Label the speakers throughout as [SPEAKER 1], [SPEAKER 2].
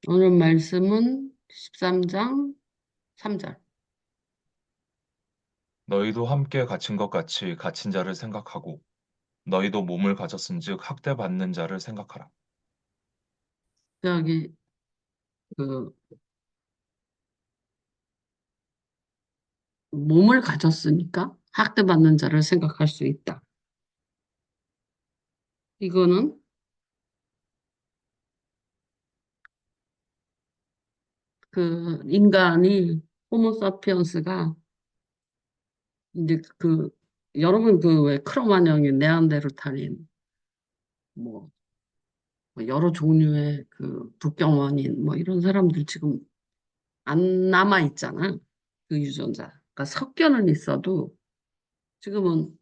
[SPEAKER 1] 오늘 말씀은 13장 3절.
[SPEAKER 2] 너희도 함께 갇힌 것 같이 갇힌 자를 생각하고 너희도 몸을 가졌은즉 학대받는 자를 생각하라.
[SPEAKER 1] 여기 그 몸을 가졌으니까 학대받는 자를 생각할 수 있다. 이거는 그 인간이 호모사피언스가 이제 그 여러분 그 왜 크로마뇽인 네안데르탈인 뭐 여러 종류의 그 북경원인 뭐 이런 사람들 지금 안 남아 있잖아. 그 유전자. 그러니까 섞여는 있어도 지금은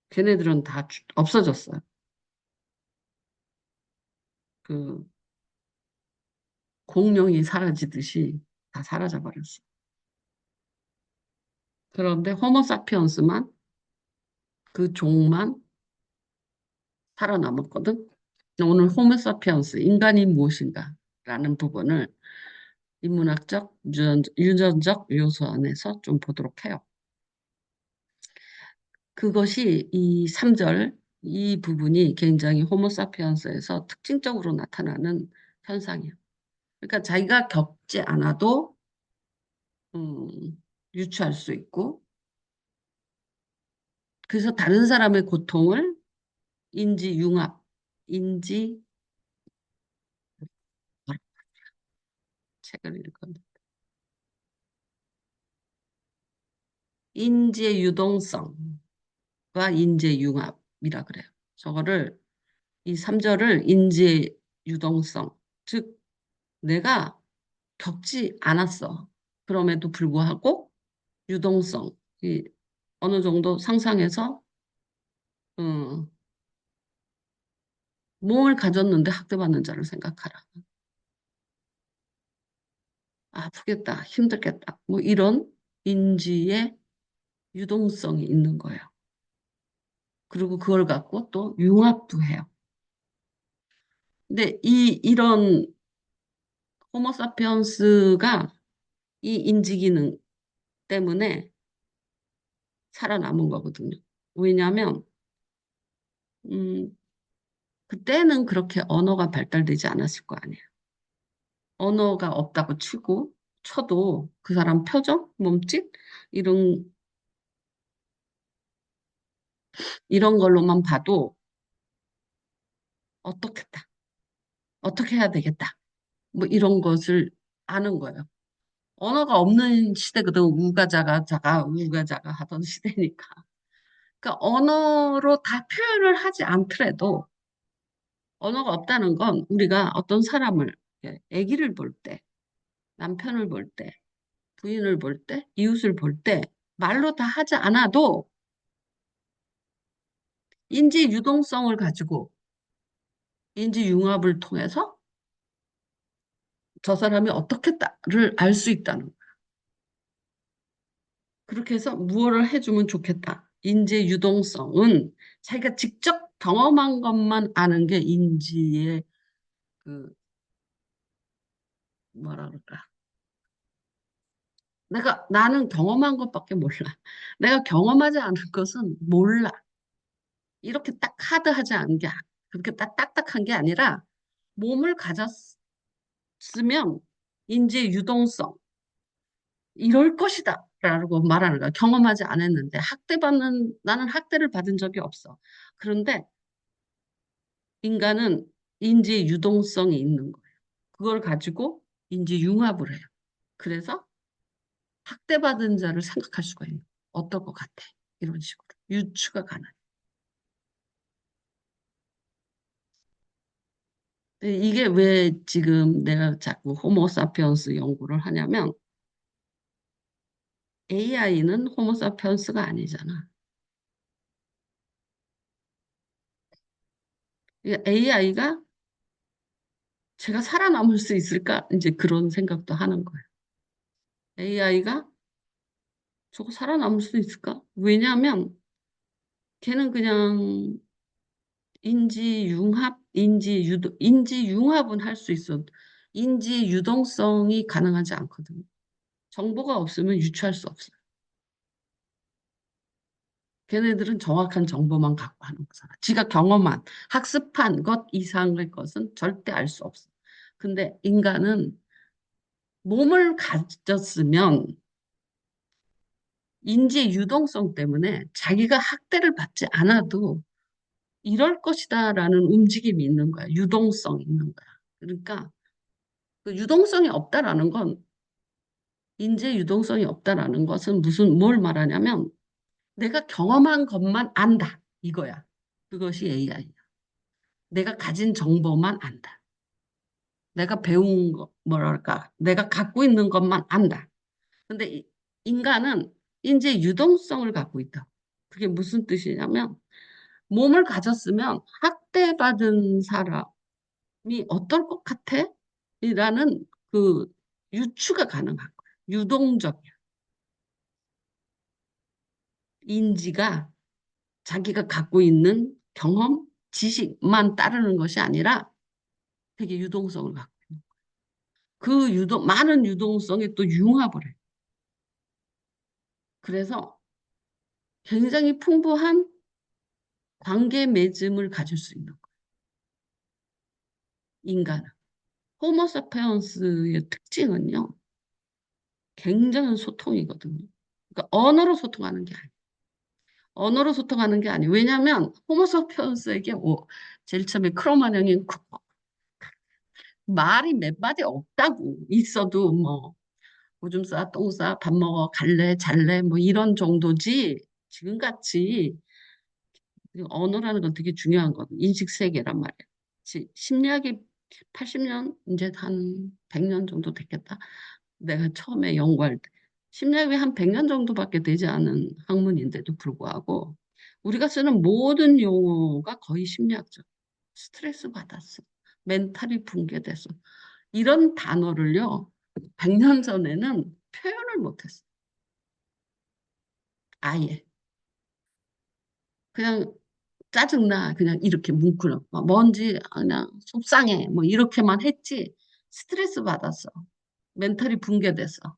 [SPEAKER 1] 걔네들은 다 없어졌어요. 그 공룡이 사라지듯이 다 사라져 버렸어. 그런데 호모사피언스만 그 종만 살아남았거든. 오늘 호모사피언스 인간이 무엇인가라는 부분을 인문학적 유전적 요소 안에서 좀 보도록 해요. 그것이 이 3절 이 부분이 굉장히 호모사피언스에서 특징적으로 나타나는 현상이에요. 그러니까 자기가 겪지 않아도 유추할 수 있고 그래서 다른 사람의 고통을 인지융합, 인지 책을 읽었는데 인지의 유동성과 인지의 융합이라 그래요. 저거를 이 3절을 인지의 유동성, 즉 내가 겪지 않았어. 그럼에도 불구하고 유동성, 이 어느 정도 상상해서 음, 몸을 가졌는데 학대받는 자를 생각하라. 아프겠다, 힘들겠다. 뭐 이런 인지의 유동성이 있는 거예요. 그리고 그걸 갖고 또 융합도 해요. 근데 이런 호모사피언스가 이 인지 기능 때문에 살아남은 거거든요. 왜냐하면 음, 그때는 그렇게 언어가 발달되지 않았을 거 아니에요. 언어가 없다고 쳐도 그 사람 표정, 몸짓 이런 걸로만 봐도 어떻겠다, 어떻게 해야 되겠다, 뭐 이런 것을 아는 거예요. 언어가 없는 시대거든. 우가자가 자가 우가자가 하던 시대니까. 그러니까 언어로 다 표현을 하지 않더라도 언어가 없다는 건 우리가 어떤 사람을 아기를 볼 때, 남편을 볼 때, 부인을 볼 때, 이웃을 볼 때 말로 다 하지 않아도 인지 유동성을 가지고 인지 융합을 통해서 저 사람이 어떻겠다를 알 수 있다는 거예요. 그렇게 해서 무엇을 해주면 좋겠다. 인지 유동성은 자기가 직접 경험한 것만 아는 게 인지의 그 뭐라 그럴까. 나는 경험한 것밖에 몰라. 내가 경험하지 않은 것은 몰라. 이렇게 딱 하드하지 않은 게, 그렇게 딱 딱딱한 게 아니라 몸을 가졌으면 인지의 유동성, 이럴 것이다. 라고 말하는 거야. 경험하지 않았는데, 나는 학대를 받은 적이 없어. 그런데 인간은 인지의 유동성이 있는 거예요. 그걸 가지고 인지 융합을 해요. 그래서 학대받은 자를 생각할 수가 있는 거예요. 어떨 것 같아. 이런 식으로. 유추가 가능해요. 근데 이게 왜 지금 내가 자꾸 호모사피언스 연구를 하냐면 AI는 호모사피언스가 아니잖아. AI가 제가 살아남을 수 있을까? 이제 그런 생각도 하는 거예요. AI가 저거 살아남을 수 있을까? 왜냐하면 걔는 그냥 인지 융합은 할 수 있어. 인지 유동성이 가능하지 않거든요. 정보가 없으면 유추할 수 없어요. 걔네들은 정확한 정보만 갖고 하는 거잖아. 지가 경험한, 학습한 것 이상의 것은 절대 알 수 없어. 근데 인간은 몸을 가졌으면 인지의 유동성 때문에 자기가 학대를 받지 않아도 이럴 것이다라는 움직임이 있는 거야. 유동성이 있는 거야. 그러니까 그 유동성이 없다라는 건 인재 유동성이 없다라는 것은 무슨 뭘 말하냐면 내가 경험한 것만 안다 이거야. 그것이 AI야. 내가 가진 정보만 안다. 내가 배운 거 뭐랄까 내가 갖고 있는 것만 안다. 근데 인간은 인재 유동성을 갖고 있다. 그게 무슨 뜻이냐면 몸을 가졌으면 학대받은 사람이 어떨 것 같아? 이라는 그 유추가 가능한 거야. 유동적이야. 인지가 자기가 갖고 있는 경험, 지식만 따르는 것이 아니라 되게 유동성을 갖고 있는 거야. 그 많은 유동성이 또 융합을 해. 그래서 굉장히 풍부한 관계 맺음을 가질 수 있는 거야. 인간은. 호모사피언스의 특징은요. 굉장한 소통이거든요. 그러니까 언어로 소통하는 게 아니에요. 언어로 소통하는 게 아니에요. 왜냐하면 호모사피언스에게 제일 처음에 크로마뇽이 말이 몇 마디 없다고 있어도 뭐 오줌 싸, 똥 싸, 밥 먹어, 갈래, 잘래 뭐 이런 정도지 지금같이 언어라는 건 되게 중요한 거든. 인식 세계란 말이야. 심리학이 80년, 이제 한 100년 정도 됐겠다. 내가 처음에 연구할 때. 심리학이 한 100년 정도밖에 되지 않은 학문인데도 불구하고 우리가 쓰는 모든 용어가 거의 심리학적. 스트레스 받았어. 멘탈이 붕괴됐어. 이런 단어를요, 100년 전에는 표현을 못했어. 아예. 그냥 짜증나. 그냥 이렇게 뭉클어. 뭔지 그냥 속상해. 뭐 이렇게만 했지. 스트레스 받았어. 멘탈이 붕괴됐어.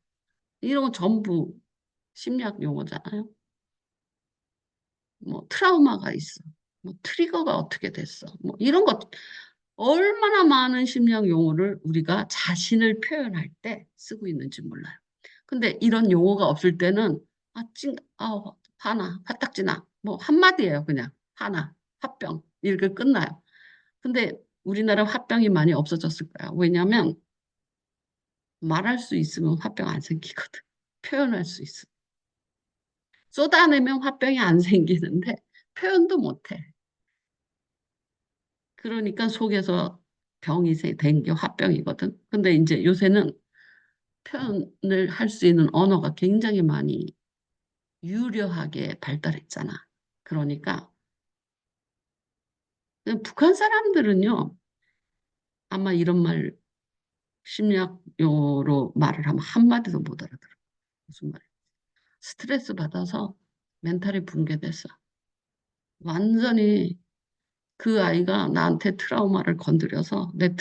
[SPEAKER 1] 이런 거 전부 심리학 용어잖아요. 뭐 트라우마가 있어. 뭐 트리거가 어떻게 됐어. 뭐 이런 것 얼마나 많은 심리학 용어를 우리가 자신을 표현할 때 쓰고 있는지 몰라요. 근데 이런 용어가 없을 때는 화나, 화딱지나 뭐 한마디예요, 그냥. 화나, 화병 이렇게 끝나요. 근데 우리나라 화병이 많이 없어졌을 거야. 왜냐하면 말할 수 있으면 화병 안 생기거든. 표현할 수 있어. 쏟아내면 화병이 안 생기는데 표현도 못해. 그러니까 속에서 병이 된 게 화병이거든. 근데 이제 요새는 표현을 할 수 있는 언어가 굉장히 많이 유려하게 발달했잖아. 그러니까 북한 사람들은요, 아마 이런 말 심리학용어로 말을 하면 한마디도 못 알아들어. 무슨 말이야? 스트레스 받아서 멘탈이 붕괴됐어. 완전히 그 아이가 나한테 트라우마를 건드려서 내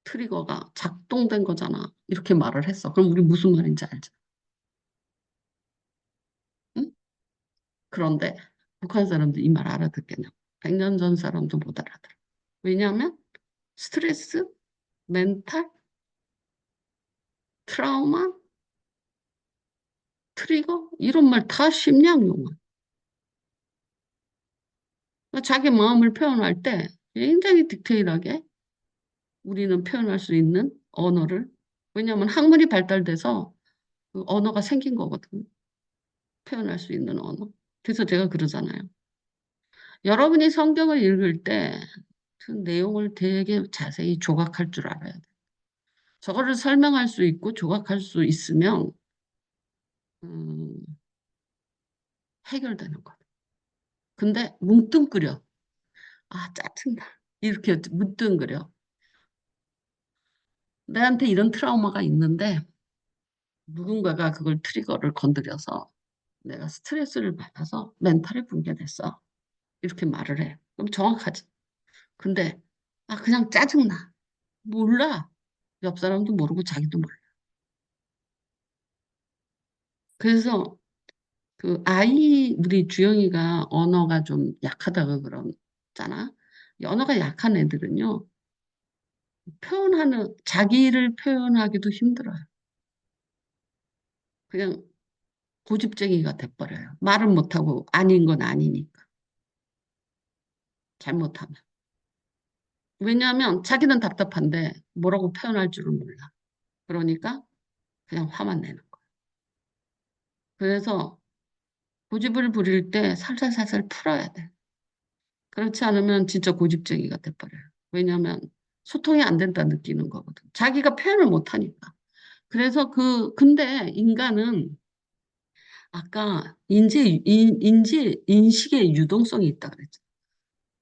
[SPEAKER 1] 트리거가 작동된 거잖아. 이렇게 말을 했어. 그럼 우리 무슨 말인지 알죠? 응? 그런데 북한 사람들 이 말 알아듣겠냐? 100년 전 사람도 못 알아들어. 왜냐하면 스트레스, 멘탈, 트라우마, 트리거 이런 말 다 심리학 용어. 그러니까 자기 마음을 표현할 때 굉장히 디테일하게 우리는 표현할 수 있는 언어를 왜냐하면 학문이 발달돼서 그 언어가 생긴 거거든요. 표현할 수 있는 언어. 그래서 제가 그러잖아요. 여러분이 성경을 읽을 때 그 내용을 되게 자세히 조각할 줄 알아야 돼. 저거를 설명할 수 있고 조각할 수 있으면 음, 해결되는 거야. 근데 뭉뚱그려. 아, 짜증나. 이렇게 뭉뚱그려. 내한테 이런 트라우마가 있는데 누군가가 그걸 트리거를 건드려서 내가 스트레스를 받아서 멘탈이 붕괴됐어. 이렇게 말을 해. 그럼 정확하지. 근데 그냥 짜증나. 몰라. 옆 사람도 모르고 자기도 몰라. 그래서 그 아이, 우리 주영이가 언어가 좀 약하다고 그러잖아. 이 언어가 약한 애들은요, 자기를 표현하기도 힘들어요. 그냥 고집쟁이가 돼버려요. 말은 못하고 아닌 건 아니니까. 잘못하면. 왜냐하면 자기는 답답한데 뭐라고 표현할 줄은 몰라. 그러니까 그냥 화만 내는 거야. 그래서 고집을 부릴 때 살살살살 풀어야 돼. 그렇지 않으면 진짜 고집쟁이가 돼버려요. 왜냐하면 소통이 안 된다 느끼는 거거든. 자기가 표현을 못 하니까. 그래서 근데 인간은 아까 인식의 유동성이 있다 그랬죠.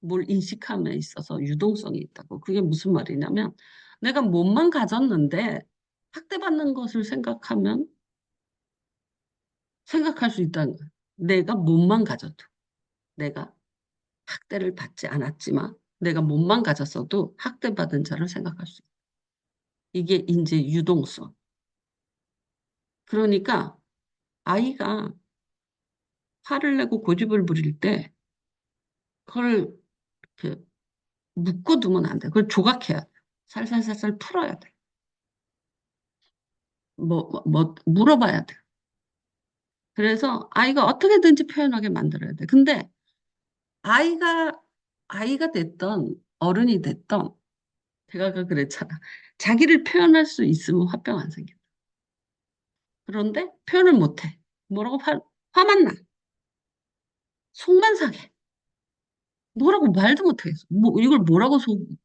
[SPEAKER 1] 뭘 인식함에 있어서 유동성이 있다고. 그게 무슨 말이냐면 내가 몸만 가졌는데 학대받는 것을 생각할 수 있다는 거예요. 내가 몸만 가져도. 내가 학대를 받지 않았지만 내가 몸만 가졌어도 학대받은 자를 생각할 수 있다. 이게 이제 유동성. 그러니까 아이가 화를 내고 고집을 부릴 때 그걸 이렇게 묶어두면 안 돼. 그걸 조각해야 돼. 살살살살 풀어야 돼. 물어봐야 돼. 그래서 아이가 어떻게든지 표현하게 만들어야 돼. 근데 아이가, 아이가 됐던 어른이 됐던 제가 아까 그랬잖아. 자기를 표현할 수 있으면 화병 안 생겨. 그런데 표현을 못 해. 뭐라고 화만 나. 속만 상해. 뭐라고 말도 못 하겠어. 이걸 뭐라고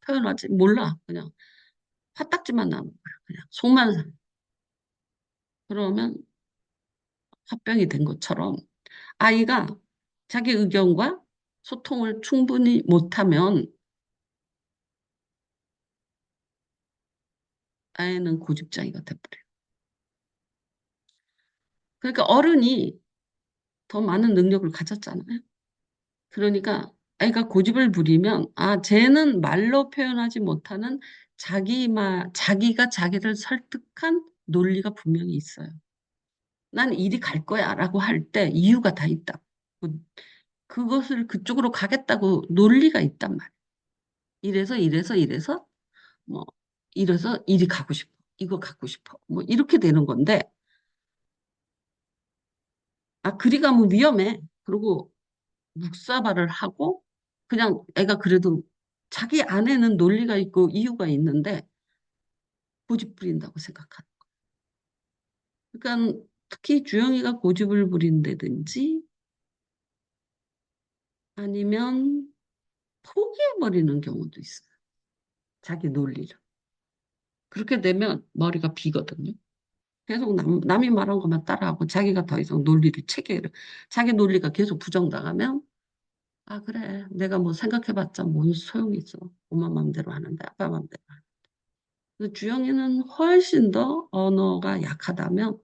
[SPEAKER 1] 표현하지? 몰라. 그냥 화딱지만 나는 거야. 그냥 속만 상해. 그러면 화병이 된 것처럼 아이가 자기 의견과 소통을 충분히 못하면 아이는 고집장이가 돼버려요. 그러니까 어른이 더 많은 능력을 가졌잖아요. 그러니까 아이가 고집을 부리면 쟤는 말로 표현하지 못하는 자기가 자기를 설득한 논리가 분명히 있어요. 난 이리 갈 거야 라고 할 때 이유가 다 있다. 그것을 그쪽으로 가겠다고 논리가 있단 말이야. 이래서 뭐 이래서 이리 가고 싶어. 이거 갖고 싶어. 뭐 이렇게 되는 건데 그리 가면 위험해. 그리고 묵사발을 하고 그냥 애가 그래도 자기 안에는 논리가 있고 이유가 있는데 고집 부린다고 생각하는. 그러니까 특히 주영이가 고집을 부린다든지 아니면 포기해버리는 경우도 있어요. 자기 논리를. 그렇게 되면 머리가 비거든요. 계속 남이 말한 것만 따라하고 자기가 더 이상 논리를 자기 논리가 계속 부정당하면 그래. 내가 뭐 생각해봤자 뭔 소용이 있어. 엄마 맘대로 하는데 아빠 맘대로 하는데. 근데 주영이는 훨씬 더 언어가 약하다면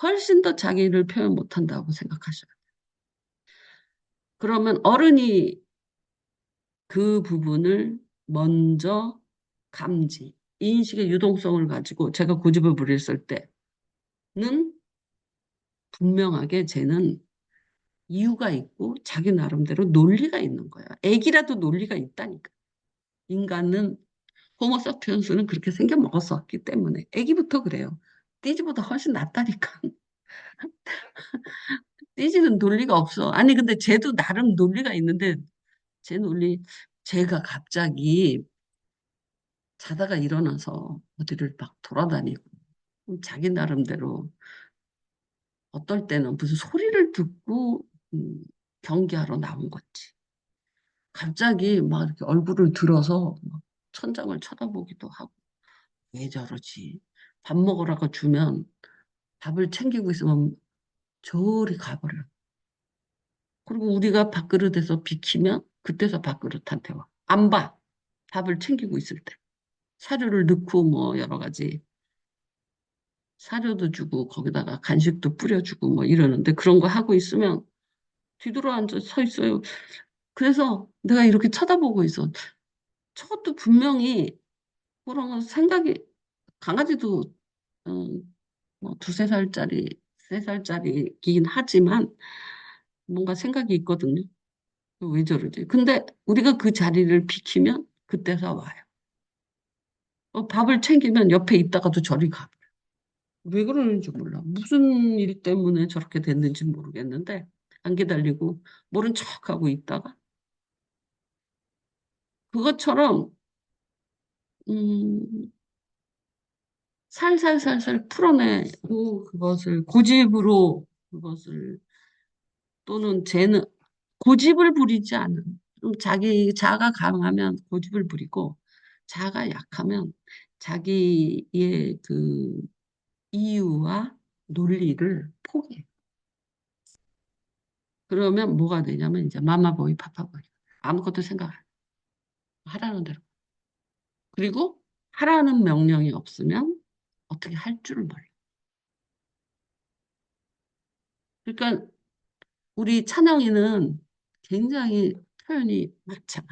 [SPEAKER 1] 훨씬 더 자기를 표현 못한다고 생각하셔요. 그러면 어른이 그 부분을 먼저 인식의 유동성을 가지고 제가 고집을 부렸을 때는 분명하게 쟤는 이유가 있고 자기 나름대로 논리가 있는 거야. 애기라도 논리가 있다니까. 인간은 호모사피엔스는 그렇게 생겨 먹었었기 때문에 애기부터 그래요. 띠지보다 훨씬 낫다니까. 띠지는 논리가 없어. 아니 근데 쟤도 나름 논리가 있는데 제 논리 제가 갑자기 자다가 일어나서 어디를 막 돌아다니고 자기 나름대로 어떨 때는 무슨 소리를 듣고 경기하러 나온 거지. 갑자기 막 이렇게 얼굴을 들어서 막 천장을 쳐다보기도 하고 왜 저러지? 밥 먹으라고 주면 밥을 챙기고 있으면 저리 가버려. 그리고 우리가 밥그릇에서 비키면 그때서 밥그릇한테 와. 안 봐. 밥을 챙기고 있을 때. 사료를 넣고 뭐 여러 가지 사료도 주고 거기다가 간식도 뿌려주고 뭐 이러는데 그런 거 하고 있으면 뒤돌아 앉아 서 있어요. 그래서 내가 이렇게 쳐다보고 있어. 저것도 분명히 그런 생각이, 강아지도, 뭐 두세 살짜리, 세 살짜리긴 하지만 뭔가 생각이 있거든요. 왜 저러지? 근데 우리가 그 자리를 비키면 그때서 와요. 밥을 챙기면 옆에 있다가도 저리 가. 왜 그러는지 몰라. 무슨 일 때문에 저렇게 됐는지 모르겠는데, 안 기다리고 모른 척하고 있다가, 그것처럼, 음, 살살살살 풀어내고 그것을 고집으로, 그것을, 또는 쟤는 고집을 부리지 않는, 좀 자가 강하면 고집을 부리고, 자가 약하면 자기의 그 이유와 논리를 포기해. 그러면 뭐가 되냐면 이제 마마보이, 파파보이. 아무것도 생각 안 해. 하라는 대로. 그리고 하라는 명령이 없으면 어떻게 할 줄을 몰라. 그러니까 우리 찬영이는 굉장히 표현이 많잖아.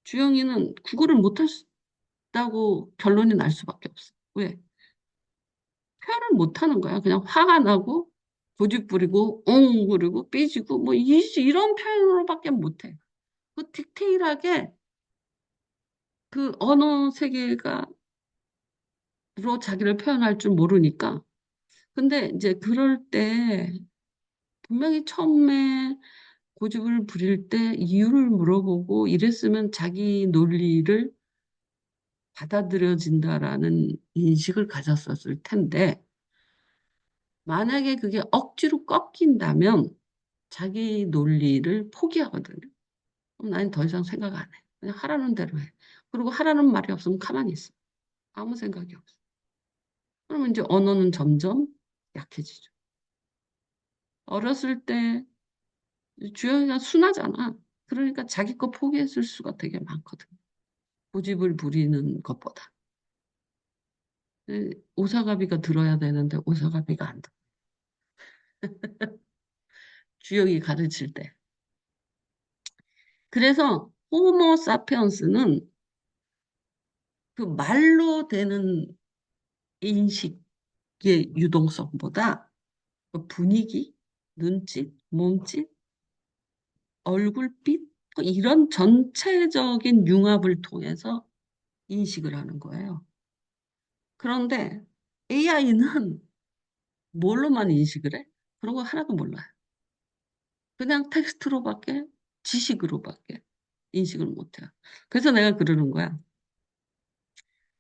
[SPEAKER 1] 주영이는 국어를 못한다고 결론이 날 수밖에 없어. 왜? 표현을 못하는 거야. 그냥 화가 나고 고집 부리고 엉 부리고 삐지고 뭐 이런 표현으로밖에 못해. 그 디테일하게 그 언어 세계가 로 자기를 표현할 줄 모르니까. 근데 이제 그럴 때 분명히 처음에 고집을 부릴 때 이유를 물어보고 이랬으면 자기 논리를 받아들여진다라는 인식을 가졌었을 텐데 만약에 그게 억지로 꺾인다면 자기 논리를 포기하거든요. 그럼 나는 더 이상 생각 안 해. 그냥 하라는 대로 해. 그리고 하라는 말이 없으면 가만히 있어. 아무 생각이 없어. 그러면 이제 언어는 점점 약해지죠. 어렸을 때 주영이가 순하잖아. 그러니까 자기 거 포기했을 수가 되게 많거든. 고집을 부리는 것보다. 오사가비가 들어야 되는데 오사가비가 안 들어. 주영이 가르칠 때. 그래서 호모 사피언스는 그 말로 되는 인식의 유동성보다 그 분위기, 눈짓, 몸짓, 얼굴빛 뭐 이런 전체적인 융합을 통해서 인식을 하는 거예요. 그런데 AI는 뭘로만 인식을 해? 그런 거 하나도 몰라요. 그냥 텍스트로밖에, 지식으로밖에 인식을 못해요. 그래서 내가 그러는 거야.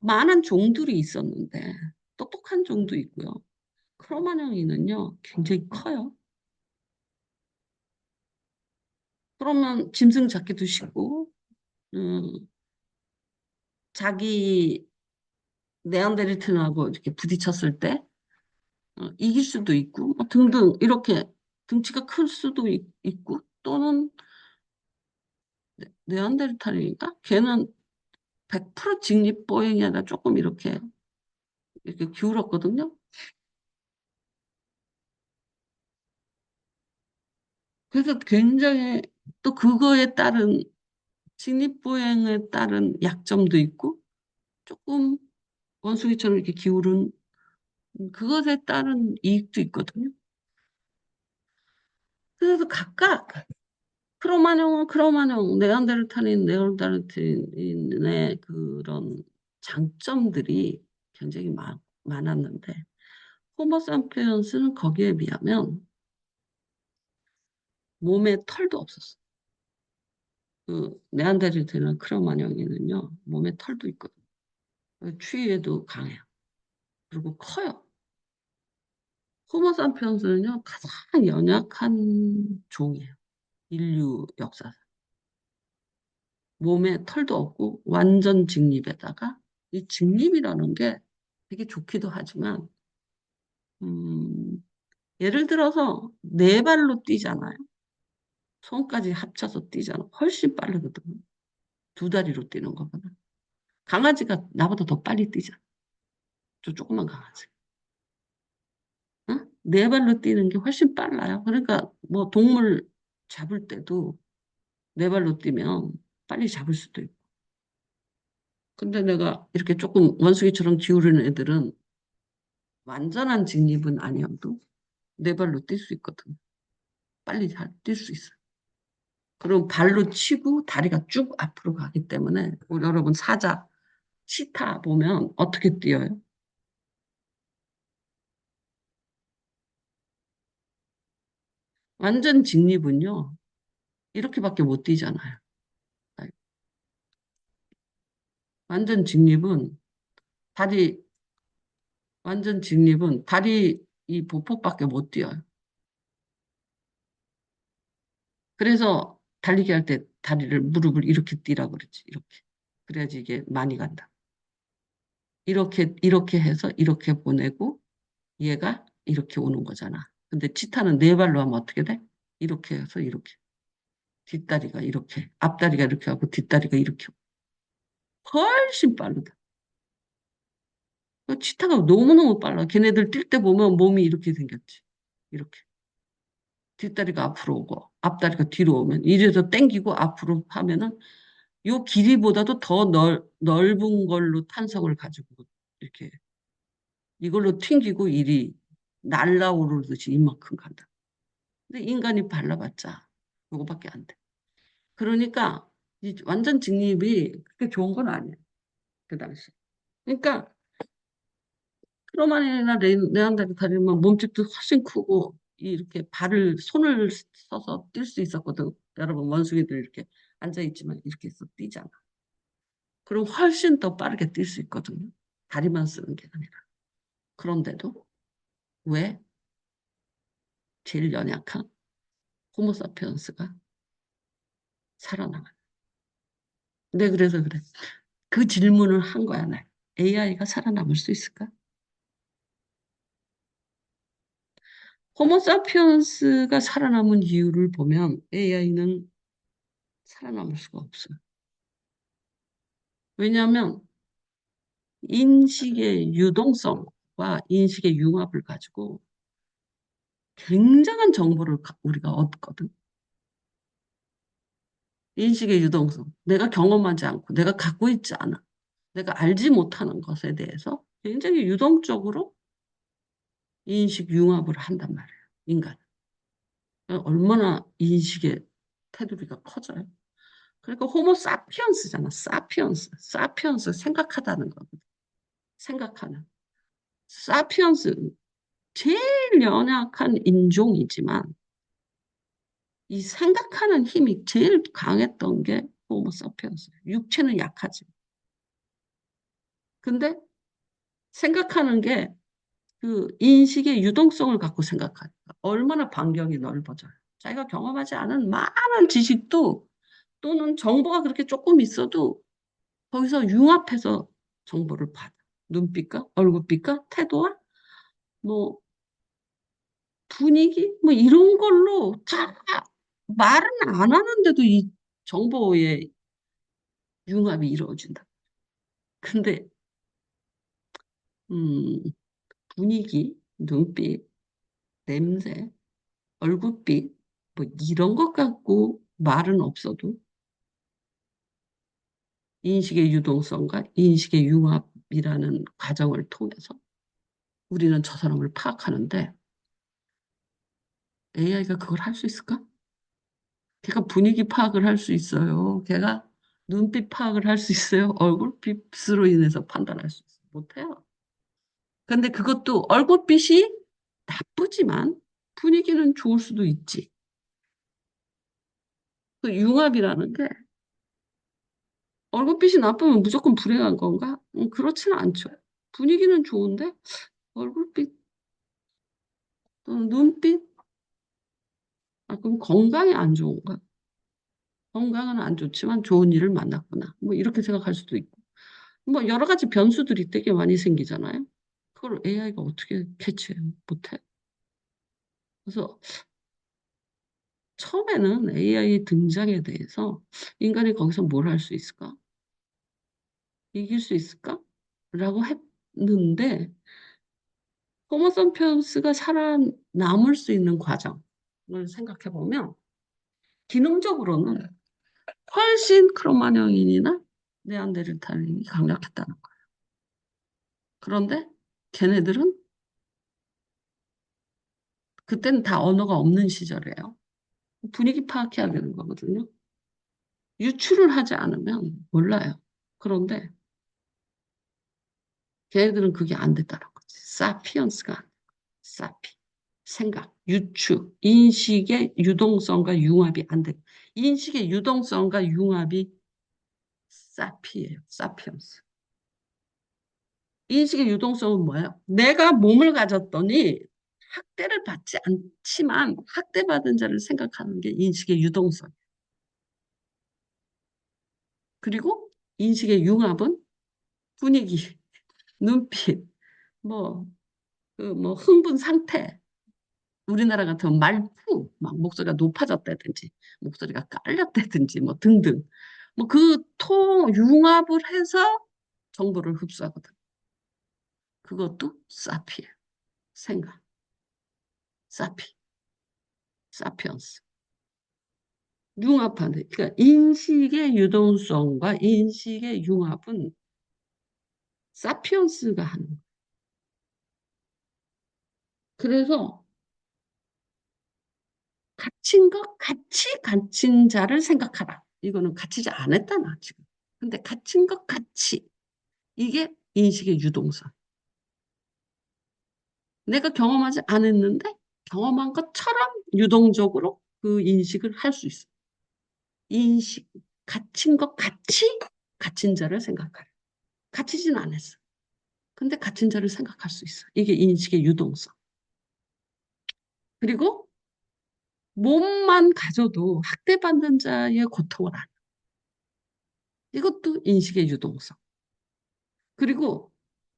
[SPEAKER 1] 많은 종들이 있었는데, 똑똑한 종도 있고요. 크로마뇽이는요, 굉장히 커요. 그러면 짐승 잡기도 쉽고, 음, 자기 네안데르탈하고 이렇게 부딪혔을 때, 이길 수도 있고, 뭐 등등, 이렇게 등치가 클 수도 있고, 또는 네안데르탈이니까 걔는 100% 직립보행이 아니라 조금 이렇게 기울었거든요. 그래서 굉장히 또 그거에 따른 직립보행에 따른 약점도 있고 조금 원숭이처럼 이렇게 기울은 그것에 따른 이익도 있거든요. 그래서 각각 크로마뇽은 크로마뇽, 네안데르탈인의 그런 장점들이 굉장히 많았는데 호모사피엔스는 거기에 비하면 몸에 털도 없었어. 그 네안데르탈이나 크로마뇽이는요 몸에 털도 있거든요. 추위에도 강해요. 그리고 커요. 호모사피엔스는요 가장 연약한 종이에요. 인류 역사상. 몸에 털도 없고 완전 직립에다가 이 직립이라는 게 되게 좋기도 하지만 음, 예를 들어서 네 발로 뛰잖아요. 손까지 합쳐서 뛰잖아. 훨씬 빠르거든요. 두 다리로 뛰는 거보다. 강아지가 나보다 더 빨리 뛰잖아. 저 조그만 강아지. 어? 네 발로 뛰는 게 훨씬 빨라요. 그러니까 뭐 동물 잡을 때도 네 발로 뛰면 빨리 잡을 수도 있고. 근데 내가 이렇게 조금 원숭이처럼 기울이는 애들은 완전한 직립은 아니어도 네 발로 뛸 수 있거든. 빨리 잘 뛸 수 있어. 그리고 발로 치고 다리가 쭉 앞으로 가기 때문에 우리 여러분 사자, 치타 보면 어떻게 뛰어요? 완전 직립은요. 이렇게밖에 못 뛰잖아요. 완전 직립은 다리 완전 직립은 다리 이 보폭밖에 못 뛰어요. 그래서 달리기 할 때 다리를 무릎을 이렇게 뛰라 그러지. 이렇게. 그래야지 이게 많이 간다. 이렇게 해서 이렇게 보내고 얘가 이렇게 오는 거잖아. 근데 치타는 네 발로 하면 어떻게 돼? 이렇게 해서 이렇게. 뒷다리가 이렇게. 앞다리가 이렇게 하고 뒷다리가 이렇게. 훨씬 빠르다. 치타가 너무너무 빨라. 걔네들 뛸 때 보면 몸이 이렇게 생겼지. 이렇게. 뒷다리가 앞으로 오고 앞다리가 뒤로 오면 이래서 땡기고 앞으로 하면은 요 길이보다도 더 넓은 걸로 탄성을 가지고 이렇게 이걸로 튕기고 일이 날라오르듯이 이만큼 간다. 근데 인간이 발라봤자 요거밖에 안 돼. 그러니까 이 완전 직립이 그렇게 좋은 건 아니야. 그 당시. 그러니까 크로마니나 네안데르탈이면 몸집도 훨씬 크고 이렇게 손을 써서 뛸 수 있었거든. 여러분 원숭이들 이렇게 앉아 있지만 이렇게 해서 뛰잖아. 그럼 훨씬 더 빠르게 뛸 수 있거든요. 다리만 쓰는 게 아니라. 그런데도 왜 제일 연약한 호모사피언스가 살아남아? 네, 그래서 그래. 그 질문을 한 거야, 날. AI가 살아남을 수 있을까? 호모사피언스가 살아남은 이유를 보면 AI는 살아남을 수가 없어요. 왜냐하면 인식의 유동성과 인식의 융합을 가지고 굉장한 정보를 우리가 얻거든. 인식의 유동성. 내가 경험하지 않고 내가 갖고 있지 않아. 내가 알지 못하는 것에 대해서 굉장히 유동적으로 인식 융합을 한단 말이에요. 인간. 얼마나 인식의 테두리가 커져요. 그러니까 호모 사피언스잖아. 사피언스. 사피언스 생각하다는 거거든. 생각하는. 사피언스 제일 연약한 인종이지만 이 생각하는 힘이 제일 강했던 게 호모 사피언스. 육체는 약하지. 근데 생각하는 게 그 인식의 유동성을 갖고 생각하니까 얼마나 반경이 넓어져요. 자기가 경험하지 않은 많은 지식도 또는 정보가 그렇게 조금 있어도 거기서 융합해서 정보를 받아. 눈빛과 얼굴빛과 태도와 뭐 분위기 뭐 이런 걸로 다 말은 안 하는데도 이 정보의 융합이 이루어진다. 근데 음, 분위기, 눈빛, 냄새, 얼굴빛 뭐 이런 것 갖고 말은 없어도 인식의 유동성과 인식의 융합이라는 과정을 통해서 우리는 저 사람을 파악하는데 AI가 그걸 할 수 있을까? 걔가 분위기 파악을 할 수 있어요. 걔가 눈빛 파악을 할 수 있어요. 얼굴빛으로 인해서 판단할 수 있어요. 못해요. 근데 그것도 얼굴빛이 나쁘지만 분위기는 좋을 수도 있지. 그 융합이라는 게 얼굴빛이 나쁘면 무조건 불행한 건가? 그렇지는 않죠. 분위기는 좋은데 얼굴빛 또는 눈빛? 그럼 건강이 안 좋은가? 건강은 안 좋지만 좋은 일을 만났구나. 뭐 이렇게 생각할 수도 있고. 뭐 여러 가지 변수들이 되게 많이 생기잖아요. 그걸 AI가 어떻게 캐치해요? 못해. 그래서 처음에는 AI 등장에 대해서 인간이 거기서 뭘 할 수 있을까? 이길 수 있을까? 라고 했는데 호모선피언스가 살아남을 수 있는 과정을 생각해 보면 기능적으로는 훨씬 크로마뇽인이나 네안데르탈인이 강력했다는 거예요. 그런데 걔네들은 그때는 다 언어가 없는 시절이에요. 분위기 파악해야 되는 거거든요. 유추를 하지 않으면 몰라요. 그런데 걔네들은 그게 안 됐다는 거지. 사피언스가 사피. 생각, 유추, 인식의 유동성과 융합이 안 돼. 인식의 유동성과 융합이 사피예요. 사피언스. 인식의 유동성은 뭐예요? 내가 몸을 가졌더니 학대를 받지 않지만 학대받은 자를 생각하는 게 인식의 유동성. 그리고 인식의 융합은 분위기, 눈빛, 뭐, 뭐 흥분 상태. 우리나라 같으면 말투, 막 목소리가 높아졌다든지, 목소리가 깔렸다든지, 뭐 등등. 뭐 그 융합을 해서 정보를 흡수하거든. 그것도 사피예요. 생각, 사피, 사피언스. 융합하는, 그러니까 인식의 유동성과 인식의 융합은 사피언스가 하는 거예요. 그래서 갇힌 것 같이 갇힌 자를 생각하라. 이거는 갇히지 않았다, 나 지금. 근데 갇힌 것 같이. 이게 인식의 유동성. 내가 경험하지 않았는데 경험한 것처럼 유동적으로 그 인식을 할 수 있어. 인식, 갇힌 것 같이 갇힌 자를 생각하라. 갇히진 않았어. 근데 갇힌 자를 생각할 수 있어. 이게 인식의 유동성. 그리고 몸만 가져도 학대받는 자의 고통을 알아. 이것도 인식의 유동성. 그리고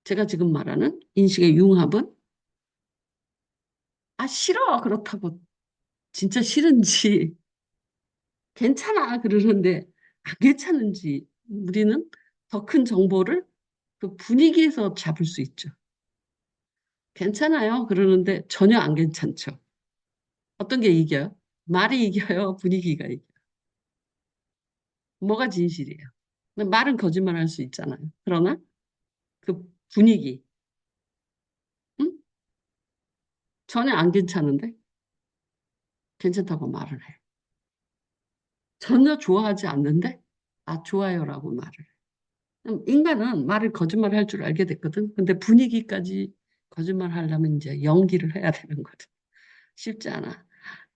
[SPEAKER 1] 제가 지금 말하는 인식의 융합은 아, 싫어. 그렇다고 진짜 싫은지 괜찮아. 그러는데 안 괜찮은지 우리는 더 큰 정보를 그 분위기에서 잡을 수 있죠. 괜찮아요. 그러는데 전혀 안 괜찮죠. 어떤 게 이겨요? 말이 이겨요. 분위기가 이겨요. 뭐가 진실이에요? 말은 거짓말할 수 있잖아요. 그러나 그 분위기, 응? 전혀 안 괜찮은데 괜찮다고 말을 해. 전혀 좋아하지 않는데 아 좋아요라고 말을 해. 인간은 말을 거짓말할 줄 알게 됐거든. 근데 분위기까지 거짓말 하려면 이제 연기를 해야 되는 거죠. 쉽지 않아.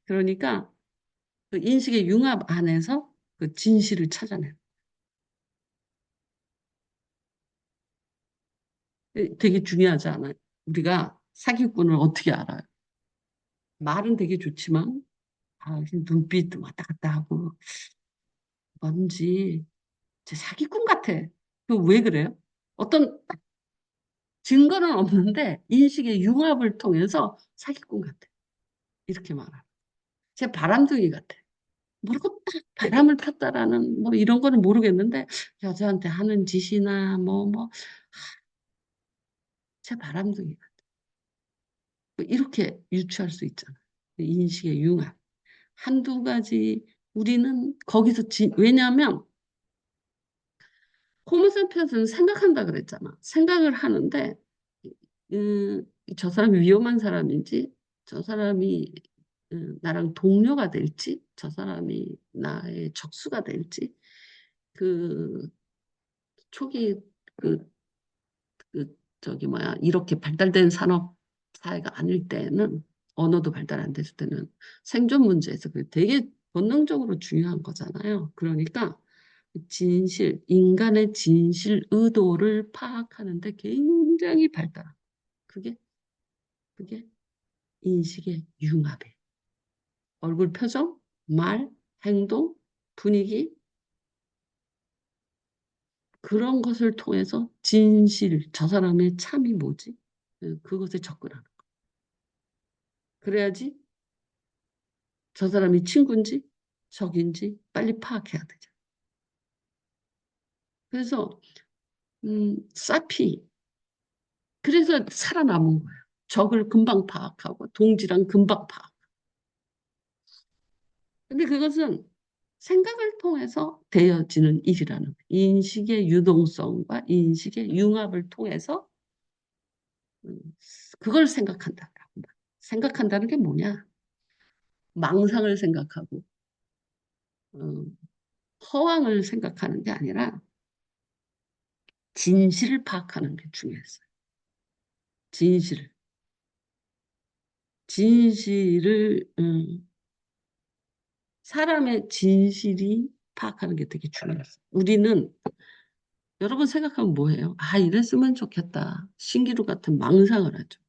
[SPEAKER 1] 그러니까 그 인식의 융합 안에서 그 진실을 찾아내. 되게 중요하지 않아요? 우리가 사기꾼을 어떻게 알아요? 말은 되게 좋지만 아, 눈빛 왔다 갔다 하고 뭔지 제 사기꾼 같아. 그 왜 그래요? 어떤 증거는 없는데 인식의 융합을 통해서 사기꾼 같아. 이렇게 말하제 바람둥이 같아. 모르고 딱 바람을 폈다라는 뭐 이런 거는 모르겠는데 여자한테 하는 짓이나 제 바람둥이 같아. 뭐 이렇게 유추할 수 있잖아. 인식의 융합. 한두 가지 우리는 거기서 왜냐하면 호모세피언스는 생각한다 그랬잖아. 생각을 하는데 음, 저 사람이 위험한 사람인지 저 사람이 나랑 동료가 될지 저 사람이 나의 적수가 될지 그 초기 그, 저기 뭐야 이렇게 발달된 산업 사회가 아닐 때는 언어도 발달 안 됐을 때는 생존 문제에서 그 되게 본능적으로 중요한 거잖아요. 그러니까 진실, 인간의 진실 의도를 파악하는데 굉장히 발달. 그게 그게 인식의 융합이에요. 얼굴 표정, 말, 행동, 분위기 그런 것을 통해서 진실, 저 사람의 참이 뭐지? 그것에 접근하는. 그래야지 저 사람이 친구인지 적인지 빨리 파악해야 되죠. 그래서 사피 그래서 살아남은 거예요. 적을 금방 파악하고 동지랑 금방 파악. 근데 그것은 생각을 통해서 되어지는 일이라는 거예요. 인식의 유동성과 인식의 융합을 통해서 음, 그걸 생각한다. 생각한다는 게 뭐냐? 망상을 생각하고 음, 허황을 생각하는 게 아니라 진실을 파악하는 게 중요했어요. 진실을. 진실을, 사람의 진실이 파악하는 게 되게 중요했어요. 우리는, 여러분 생각하면 뭐예요? 아, 이랬으면 좋겠다. 신기루 같은 망상을 하죠.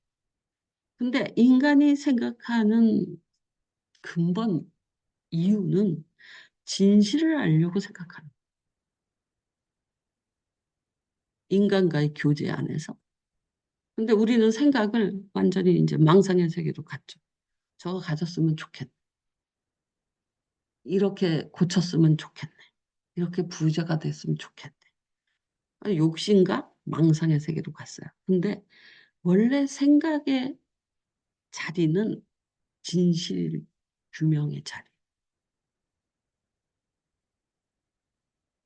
[SPEAKER 1] 근데 인간이 생각하는 근본 이유는 진실을 알려고 생각하는 인간과의 교제 안에서. 근데 우리는 생각을 완전히 이제 망상의 세계로 갔죠. 저거 가졌으면 좋겠네. 이렇게 고쳤으면 좋겠네. 이렇게 부자가 됐으면 좋겠네. 아니, 욕심과 망상의 세계로 갔어요. 근데 원래 생각의 자리는 진실 규명의 자리.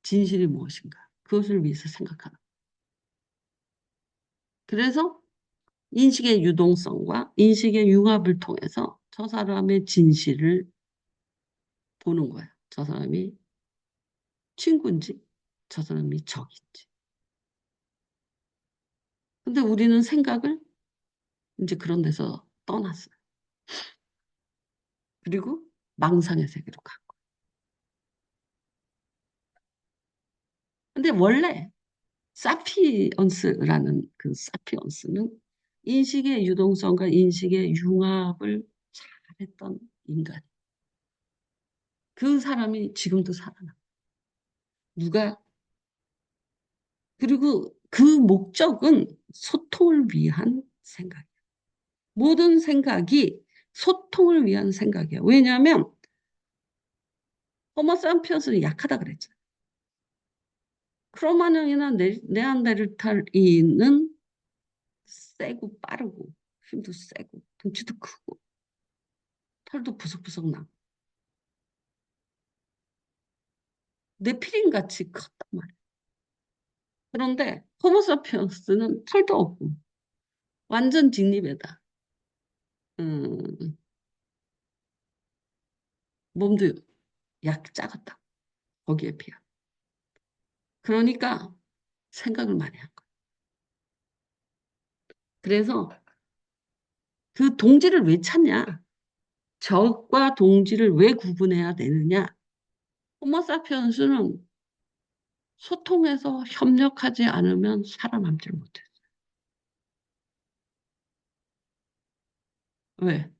[SPEAKER 1] 진실이 무엇인가? 그것을 위해서 생각하는. 그래서 인식의 유동성과 인식의 융합을 통해서 저 사람의 진실을 보는 거야. 저 사람이 친구인지, 저 사람이 적인지. 근데 우리는 생각을 이제 그런 데서 떠났어요. 그리고 망상의 세계로 가. 근데 원래 사피언스라는 그 사피언스는 인식의 유동성과 인식의 융합을 잘했던 인간. 그 사람이 지금도 살아나. 누가, 그리고 그 목적은 소통을 위한 생각이에요. 모든 생각이 소통을 위한 생각이에요. 왜냐하면 호모사피언스는 약하다 그랬잖아요. 크로마뇽이나 네안데르탈인은 세고 빠르고 힘도 세고 덩치도 크고 털도 부석부석 나고 네피림 같이 컸단 말이에요. 그런데 호모사피언스는 털도 없고 완전 직립에다 음, 몸도 약 작았다. 거기에 비하. 그러니까 생각을 많이 한 거예요. 그래서 그 동지를 왜 찾냐? 적과 동지를 왜 구분해야 되느냐? 호모사피언스는 소통해서 협력하지 않으면 살아남질 못해요. 왜?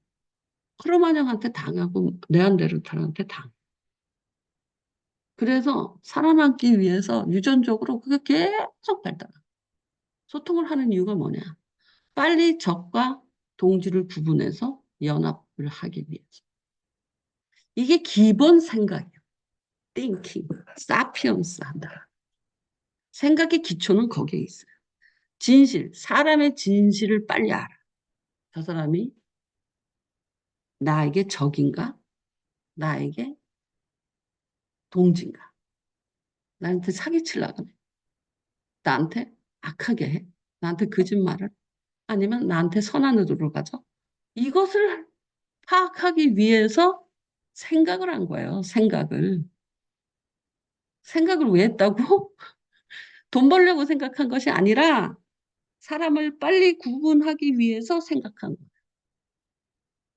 [SPEAKER 1] 크로마뇽한테 당하고 네안데르탈한테 당. 그래서 살아남기 위해서 유전적으로 그게 계속 발달. 소통을 하는 이유가 뭐냐? 빨리 적과 동지를 구분해서 연합을 하기 위해서. 이게 기본 생각이에요. thinking, 사피언스 한다. 생각의 기초는 거기에 있어요. 진실, 사람의 진실을 빨리 알아. 저 사람이 나에게 적인가? 나에게 동지인가? 나한테 사기치려고 해. 나한테 악하게 해. 나한테 거짓말을. 아니면 나한테 선한 의도를 가져. 이것을 파악하기 위해서 생각을 한 거예요. 생각을. 생각을 왜 했다고? 돈 벌려고 생각한 것이 아니라 사람을 빨리 구분하기 위해서 생각한 거예요.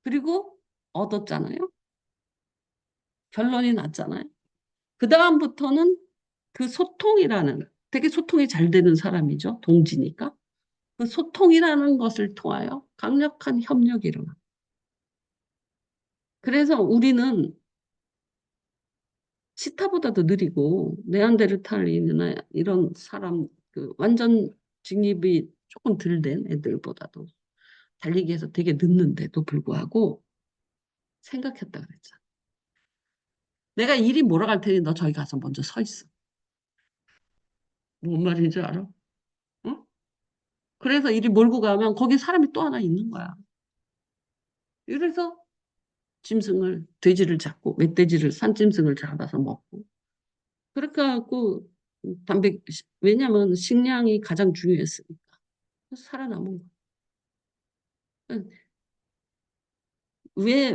[SPEAKER 1] 그리고 얻었잖아요. 결론이 났잖아요. 그 다음부터는 그 소통이라는 되게 소통이 잘 되는 사람이죠. 동지니까. 그 소통이라는 것을 통하여 강력한 협력이 일어나. 그래서 우리는 치타보다도 느리고 네안데르탈인이나 이런 사람 그 완전 직립이 조금 덜 된 애들보다도 달리기에서 되게 늦는데도 불구하고 생각했다 그랬잖아. 내가 이리 몰아갈 테니 너 저기 가서 먼저 서 있어. 뭔 말인지 알아? 응? 그래서 이리 몰고 가면 거기 사람이 또 하나 있는 거야. 그래서 돼지를 잡고, 멧돼지를, 산짐승을 잡아서 먹고. 그렇게 하고, 왜냐면 식량이 가장 중요했으니까. 그래서 살아남은 거야. 왜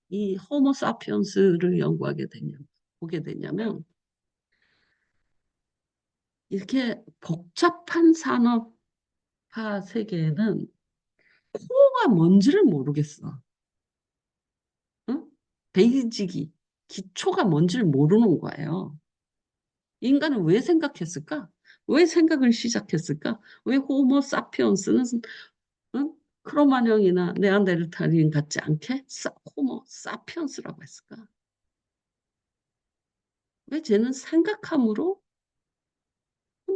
[SPEAKER 1] 이 호모사피언스를 보게 되냐면, 이렇게 복잡한 산업화 세계에는 코어가 뭔지를 모르겠어. 응? 베이직이, 기초가 뭔지를 모르는 거예요. 인간은 왜 생각했을까? 왜 생각을 시작했을까? 왜 호모 사피언스는 응? 크로마뇽이나 네안데르탈인 같지 않게 호모 사피언스라고 했을까? 왜 쟤는 생각함으로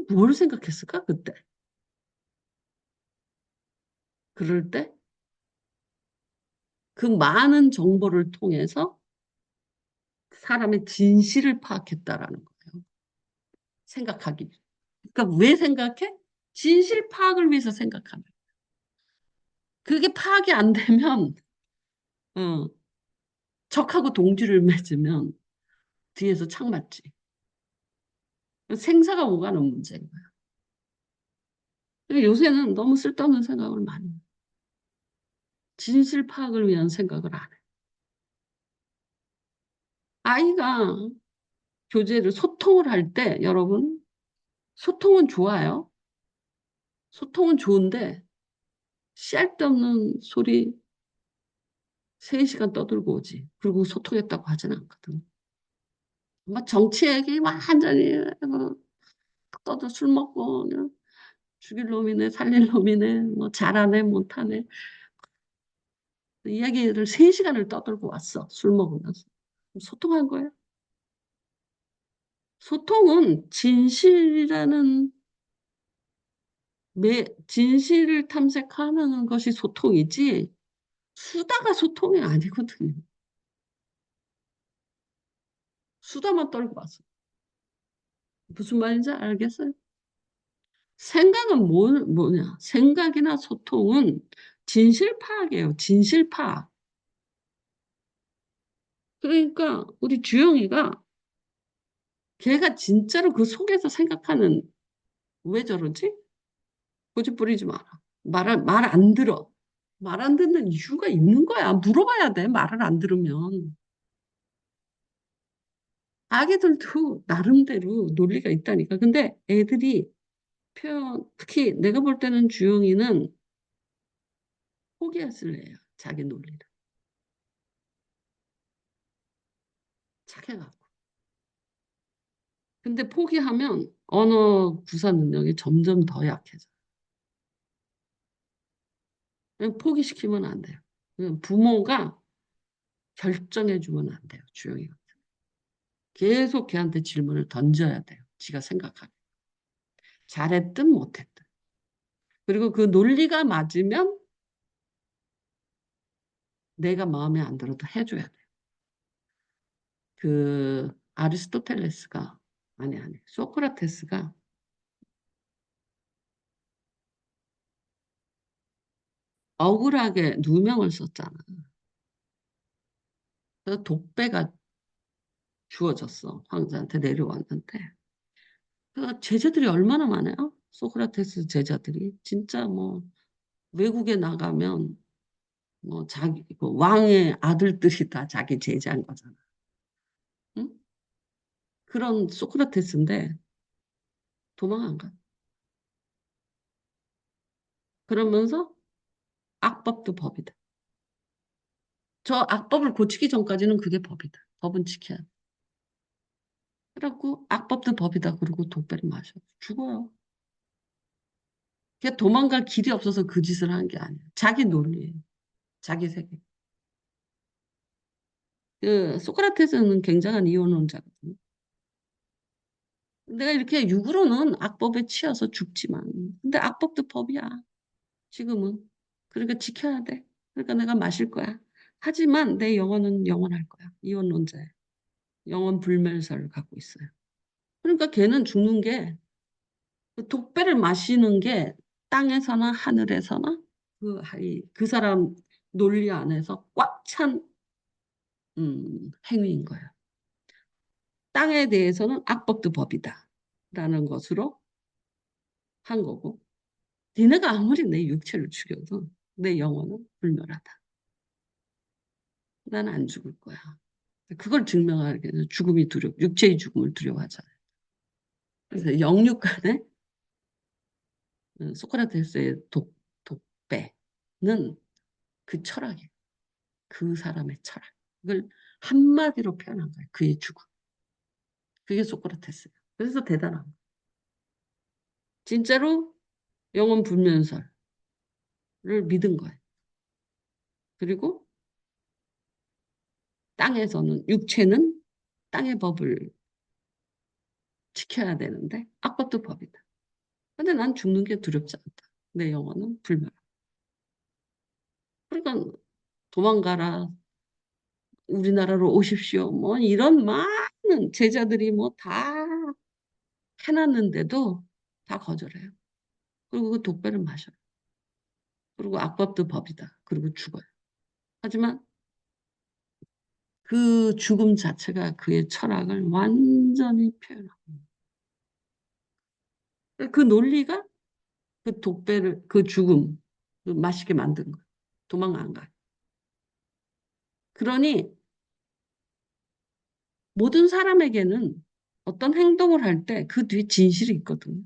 [SPEAKER 1] 뭘 생각했을까? 그때. 그럴 때 그 많은 정보를 통해서 사람의 진실을 파악했다라는 거예요. 생각하기. 그러니까 왜 생각해? 진실 파악을 위해서 생각하는. 그게 파악이 안 되면 어, 적하고 동지를 맺으면 뒤에서 창 맞지. 생사가 오가는 문제인 거야. 그러니까 요새는 너무 쓸데없는 생각을 많이 해. 진실 파악을 위한 생각을 안 해. 아이가 소통을 할 때, 여러분, 소통은 좋아요. 소통은 좋은데, 씨알 데 없는 소리 3시간 떠들고 오지. 그리고 소통했다고 하진 않거든. 막 정치 얘기 완전히 떠들 술 먹고 그냥 죽일 놈이네, 살릴 놈이네, 뭐 잘하네, 못하네. 이야기를 3시간을 떠들고 왔어. 술 먹으면서. 소통한 거예요. 소통은 진실을 탐색하는 것이 소통이지, 수다가 소통이 아니거든요. 수다만 떨고 왔어. 무슨 말인지 알겠어요? 생각은 뭐냐? 생각이나 소통은 진실 파악이에요. 진실 파악. 그러니까 우리 주영이가 걔가 진짜로 그 속에서 생각하는 왜 저러지? 고집 부리지 마라. 말 안 들어. 말 안 듣는 이유가 있는 거야. 물어봐야 돼. 말을 안 들으면. 아기들도 나름대로 논리가 있다니까. 근데 애들이 특히 내가 볼 때는 주영이는 포기했을래요. 자기 논리를. 착해갖고. 근데 포기하면 언어 구사 능력이 점점 더 약해져. 포기시키면 안 돼요. 부모가 결정해주면 안 돼요. 주영이가. 계속 걔한테 질문을 던져야 돼요. 지가 생각하게. 잘했든 못했든. 그리고 그 논리가 맞으면 내가 마음에 안 들어도 해줘야 돼요. 아리스토텔레스가, 아니, 소크라테스가 억울하게 누명을 썼잖아. 그래서 독배가 주어졌어. 황제한테 내려왔는데. 그 제자들이 얼마나 많아요? 소크라테스 제자들이. 진짜 뭐, 외국에 나가면, 뭐, 그 왕의 아들들이 다 자기 제자인 거잖아. 응? 그런 소크라테스인데, 도망 안 가. 그러면서 악법도 법이다. 저 악법을 고치기 전까지는 그게 법이다. 법은 지켜야 돼. 그래갖고 악법도 법이다. 그리고 독배를 마셔. 죽어요. 걔 도망갈 길이 없어서 그 짓을 한 게 아니야. 자기 논리예요. 자기 세계. 소크라테스는 굉장한 이원론자거든요. 내가 이렇게 육으로는 악법에 치여서 죽지만, 근데 악법도 법이야. 지금은. 그러니까 지켜야 돼. 그러니까 내가 마실 거야. 하지만 내 영혼은 영원할 거야. 이원론자야. 영원 불멸설을 갖고 있어요. 그러니까 걔는 죽는 게, 그 독배를 마시는 게 땅에서나 하늘에서나 그 사람 논리 안에서 꽉 찬 행위인 거예요. 땅에 대해서는 악법도 법이다. 라는 것으로 한 거고, 니네가 아무리 내 육체를 죽여도 내 영혼은 불멸하다. 나는 안 죽을 거야. 그걸 증명하기 위해서 죽음이 육체의 죽음을 두려워하잖아요. 그래서 영육간에 소크라테스의 독배는 그 철학이에요. 그 사람의 철학. 그걸 한마디로 표현한 거예요. 그의 죽음. 그게 소크라테스예요. 그래서 대단한 거예요. 진짜로 영혼 불면설을 믿은 거예요. 그리고 땅에서는 육체는 땅의 법을 지켜야 되는데 악법도 법이다. 근데 난 죽는 게 두렵지 않다. 내 영혼은 불멸. 그러니까 도망가라. 우리나라로 오십시오. 뭐 이런 많은 제자들이 뭐 다 해놨는데도 다 거절해요. 그리고 그 독배를 마셔요. 그리고 악법도 법이다. 그리고 죽어요. 하지만 그 죽음 자체가 그의 철학을 완전히 표현하고 그 논리가 그 독배를 그 죽음 그 맛있게 만든 거예요. 도망 안 가요. 그러니 모든 사람에게는 어떤 행동을 할 때 그 뒤에 진실이 있거든요.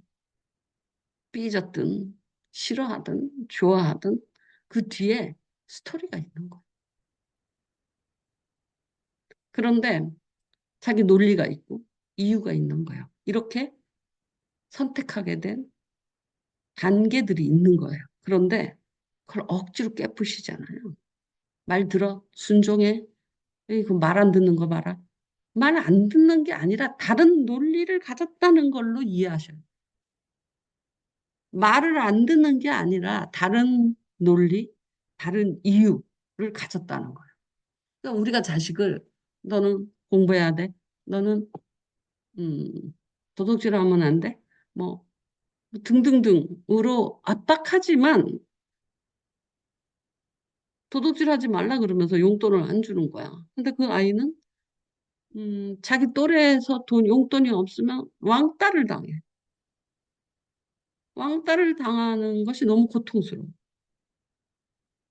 [SPEAKER 1] 삐졌든 싫어하든 좋아하든 그 뒤에 스토리가 있는 거예요. 그런데 자기 논리가 있고 이유가 있는 거예요. 이렇게 선택하게 된 단계들이 있는 거예요. 그런데 그걸 억지로 깨부시잖아요. 말 들어, 순종해. 말 안 듣는 거 봐라. 말 안 듣는 게 아니라 다른 논리를 가졌다는 걸로 이해하셔요. 말을 안 듣는 게 아니라 다른 논리, 다른 이유를 가졌다는 거예요. 그러니까 우리가 자식을 너는 공부해야 돼. 너는 음, 도둑질하면 안 돼. 뭐 등등등으로 압박하지만 도둑질하지 말라 그러면서 용돈을 안 주는 거야. 근데 그 아이는 자기 또래에서 용돈이 없으면 왕따를 당해. 왕따를 당하는 것이 너무 고통스러워.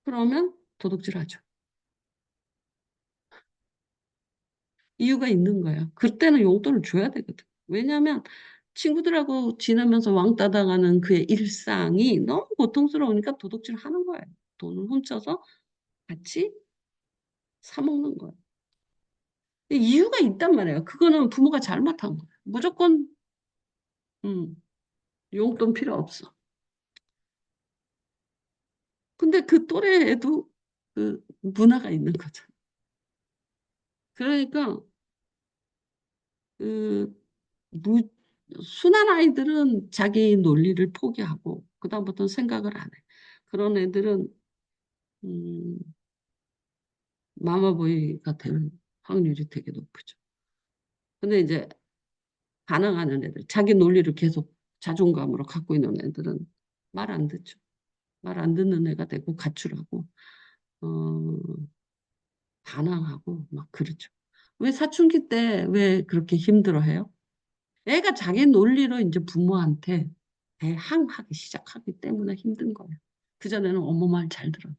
[SPEAKER 1] 그러면 도둑질하죠. 이유가 있는 거예요. 그때는 용돈을 줘야 되거든. 왜냐하면 친구들하고 지내면서 왕따 당하는 그의 일상이 너무 고통스러우니까 도둑질 하는 거예요. 돈을 훔쳐서 같이 사 먹는 거예요. 이유가 있단 말이에요. 그거는 부모가 잘못한 거예요. 무조건 음, 용돈 필요 없어. 근데 그 또래에도 그 문화가 있는 거죠. 그러니까 그 무, 순한 아이들은 자기 논리를 포기하고 그다음부터는 생각을 안 해. 그런 애들은 음, 마마보이가 될 확률이 되게 높죠. 근데 이제 반항하는 애들, 자기 논리를 계속 자존감으로 갖고 있는 애들은 말 안 듣죠. 말 안 듣는 애가 되고 가출하고 어, 반항하고 막 그러죠. 왜 사춘기 때 왜 그렇게 힘들어해요? 애가 자기 논리로 이제 부모한테 대항하기 시작하기 때문에 힘든 거예요. 그전에는 엄마 말 잘 들어요.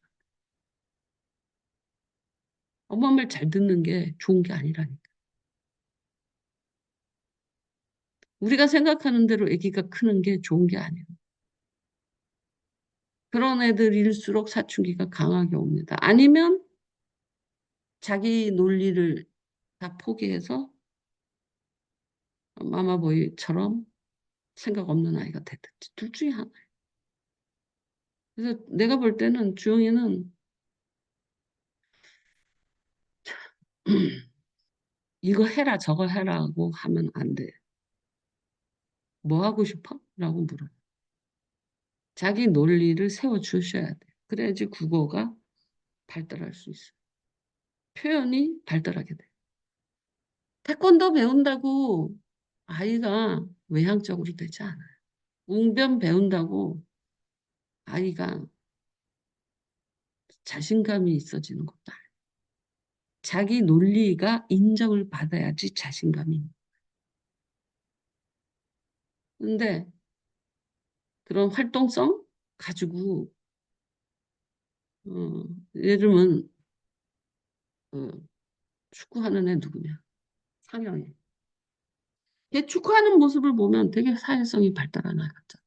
[SPEAKER 1] 엄마 말 잘 듣는 게 좋은 게 아니라니까. 우리가 생각하는 대로 아기가 크는 게 좋은 게 아니에요. 그런 애들일수록 사춘기가 강하게 옵니다. 아니면 자기 논리를 다 포기해서 마마보이처럼 생각 없는 아이가 됐든지 둘 중에 하나. 그래서 내가 볼 때는 주영이는 이거 해라 저거 해라고 하면 안 돼. 뭐 하고 싶어? 라고 물어요. 자기 논리를 세워주셔야 돼. 그래야지 국어가 발달할 수 있어. 표현이 발달하게 돼. 태권도 배운다고 아이가 외향적으로 되지 않아요. 웅변 배운다고 아이가 자신감이 있어지는 것도 아니에요. 자기 논리가 인정을 받아야지 자신감이 있는. 근데 그런 활동성 가지고 어, 예를 들면 어, 축구하는 애 누구냐? 상영이. 걔 축구하는 모습을 보면 되게 사회성이 발달한 아이 같잖아.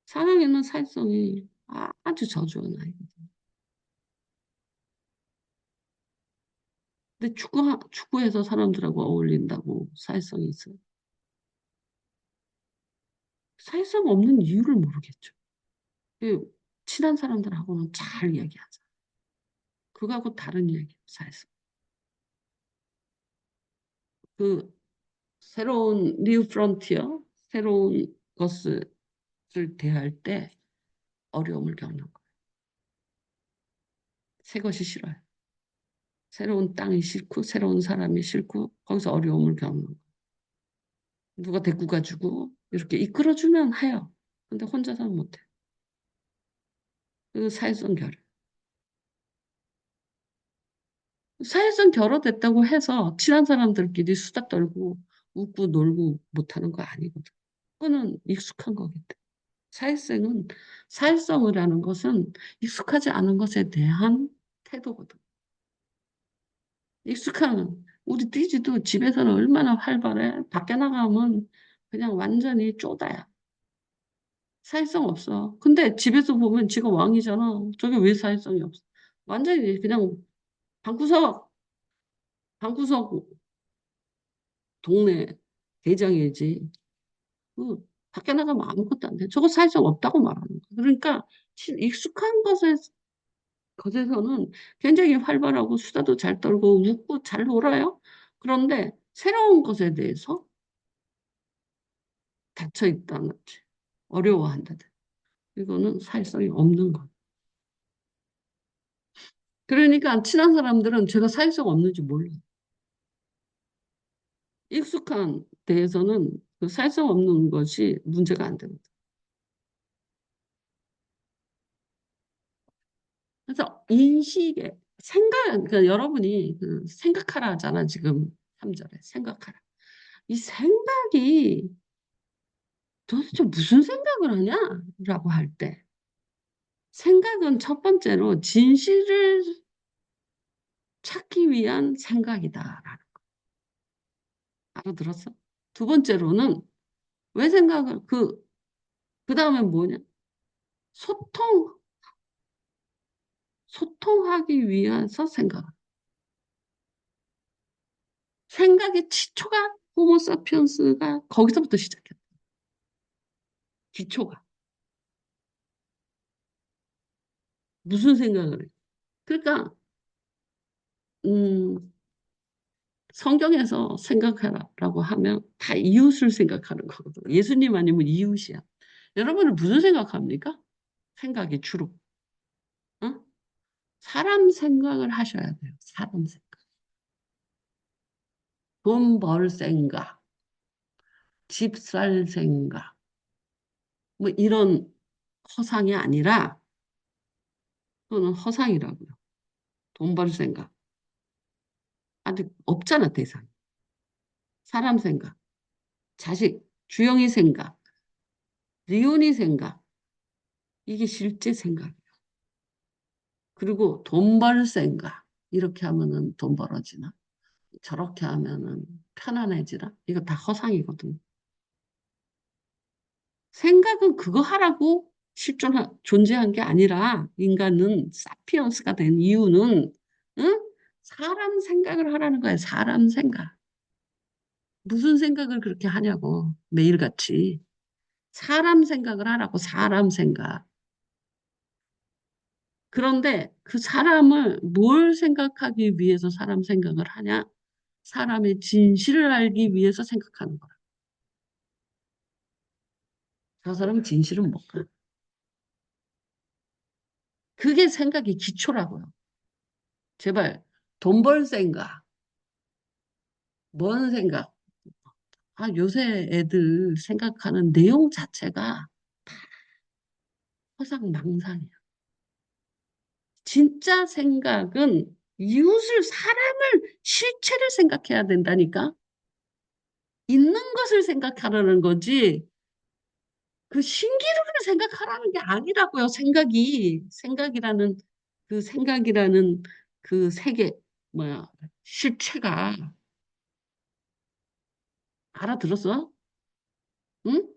[SPEAKER 1] 상영이는 사회성이 아주 저조한 아이거든. 근데 축구에서 사람들하고 어울린다고 사회성이 있어요. 사회성 없는 이유를 모르겠죠. 그 친한 사람들하고는 잘 이야기하자. 그거하고 다른 이야기예요, 사회성. 그 새로운 뉴 프론티어, 새로운 것을 대할 때 어려움을 겪는 거예요. 새 것이 싫어요. 새로운 땅이 싫고, 새로운 사람이 싫고, 거기서 어려움을 겪는 거예요. 누가 데리고 가지고 이렇게 이끌어주면 해요. 근데 혼자서는 못해. 그 사회성 결여. 사회성 결여됐다고 해서 친한 사람들끼리 수다 떨고 웃고 놀고 못하는 거 아니거든. 그거는 익숙한 거기 때문에. 사회성은, 사회성이라는 것은 익숙하지 않은 것에 대한 태도거든. 우리 띠지도 집에서는 얼마나 활발해. 밖에 나가면 그냥 완전히 쪼다야. 사회성 없어. 근데 집에서 보면 지가 왕이잖아. 저게 왜 사회성이 없어? 완전히 그냥 방구석, 방구석 동네 대장이지. 그 밖에 나가면 아무것도 안 돼. 저거 사회성 없다고 말하는 거야. 그러니까 익숙한 것에서는 굉장히 활발하고 수다도 잘 떨고 웃고 잘 놀아요. 그런데 새로운 것에 대해서 닫혀 있다는 거지. 어려워한다든. 이거는 사회성이 없는 거. 그러니까 친한 사람들은 제가 사회성 없는지 몰라요. 익숙한 데에서는 그 사회성 없는 것이 문제가 안 되거든. 그래서 인식에 그러니까 여러분이 그 생각하라 하잖아, 지금 3절에. 생각하라. 이 생각이 도대체 무슨 생각을 하냐? 라고 할 때. 생각은 첫 번째로 진실을 찾기 위한 생각이다라는 거. 알아들었어? 두 번째로는 왜 그 다음에 뭐냐? 소통, 소통하기 위해서 생각. 생각의 기초가 호모사피언스가 거기서부터 시작했다. 기초가. 무슨 생각을 해? 그러니까, 음, 성경에서 생각하라고 하면 다 이웃을 생각하는 거거든. 예수님 아니면 이웃이야. 여러분은 무슨 생각합니까? 생각이 주로. 어? 사람 생각을 하셔야 돼요. 사람 생각. 돈 벌 생각, 집 살 생각, 뭐 이런 허상이 아니라, 그거는 허상이라고요. 돈 벌 생각. 아직 없잖아, 대상. 사람 생각, 자식, 주영이 생각, 리온이 생각. 이게 실제 생각. 그리고 돈 벌 생각. 이렇게 하면은 돈 벌어지나? 저렇게 하면은 편안해지나? 이거 다 허상이거든. 생각은 그거 하라고 존재한 게 아니라 인간은 사피언스가 된 이유는 응? 사람 생각을 하라는 거야. 사람 생각. 무슨 생각을 그렇게 하냐고. 매일같이. 사람 생각을 하라고. 사람 생각. 그런데 그 사람을 뭘 생각하기 위해서 사람 생각을 하냐? 사람의 진실을 알기 위해서 생각하는 거야. 저 사람은 진실은 뭘까? 그게 생각의 기초라고요. 제발 돈 벌 생각, 뭔 생각? 요새 애들 생각하는 내용 자체가 허상망상이야. 진짜 생각은 이웃을, 사람을, 실체를 생각해야 된다니까? 있는 것을 생각하라는 거지, 그 신기루를 생각하라는 게 아니라고요, 생각이. 생각이라는 그 세계, 뭐야, 실체가. 알아들었어? 응?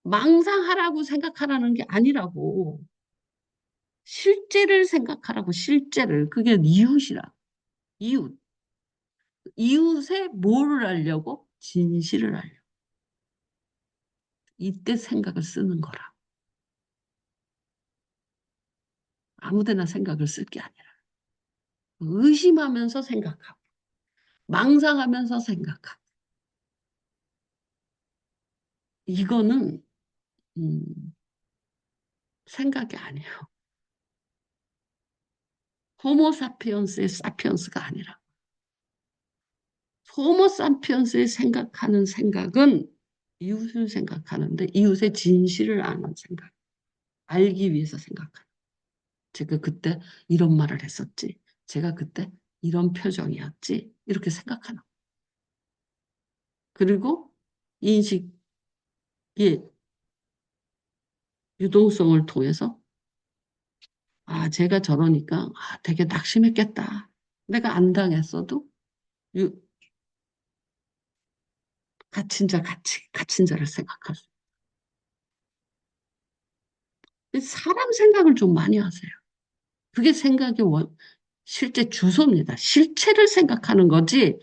[SPEAKER 1] 망상하라고 생각하라는 게 아니라고. 실제를 생각하라고, 실제를. 그게 이웃이라. 이웃. 이웃의 뭐를 알려고? 진실을 알려. 이때 생각을 쓰는 거라. 아무데나 생각을 쓸 게 아니라. 의심하면서 생각하고, 망상하면서 생각하고. 이거는, 음, 생각이 아니에요. 호모사피언스의 사피언스가 아니라. 호모사피언스의 생각하는 생각은 이웃을 생각하는데, 이웃의 진실을 아는 생각. 알기 위해서 생각하는. 제가 그때 이런 말을 했었지. 제가 그때 이런 표정이었지. 이렇게 생각하는. 그리고 인식의 유동성을 통해서, 아, 제가 저러니까 되게 낙심했겠다. 내가 안 당했어도 유, 갇힌 자를 생각할 수. 사람 생각을 좀 많이 하세요. 그게 실제 주소입니다. 실체를 생각하는 거지.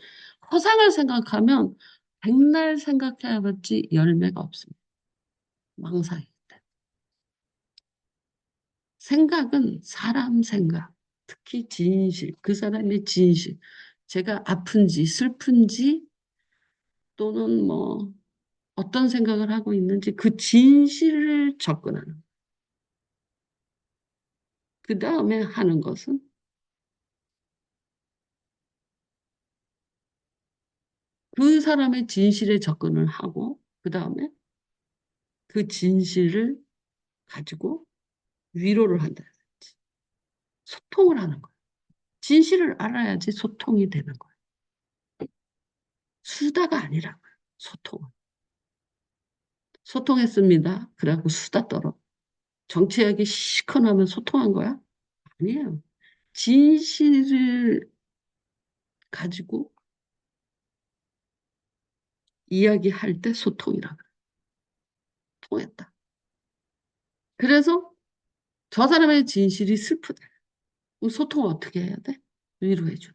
[SPEAKER 1] 허상을 생각하면 백날 생각해야지 열매가 없습니다. 망상이. 생각은 사람 생각, 특히 진실, 그 사람의 진실. 제가 아픈지 슬픈지 또는 뭐 어떤 생각을 하고 있는지 그 진실을 접근하는. 그 다음에 하는 것은 그 사람의 진실에 접근을 하고 그 다음에 그 진실을 가지고 위로를 한다. 소통을 하는 거예요. 진실을 알아야지 소통이 되는 거예요. 수다가 아니라고요. 소통은. 소통했습니다. 그래갖고 수다 떨어. 정치하기 시커나면 소통한 거야? 아니에요. 진실을 가지고 이야기할 때 소통이라 그래. 통했다. 그래서 저 사람의 진실이 슬프다. 그럼 소통을 어떻게 해야 돼? 위로해줘.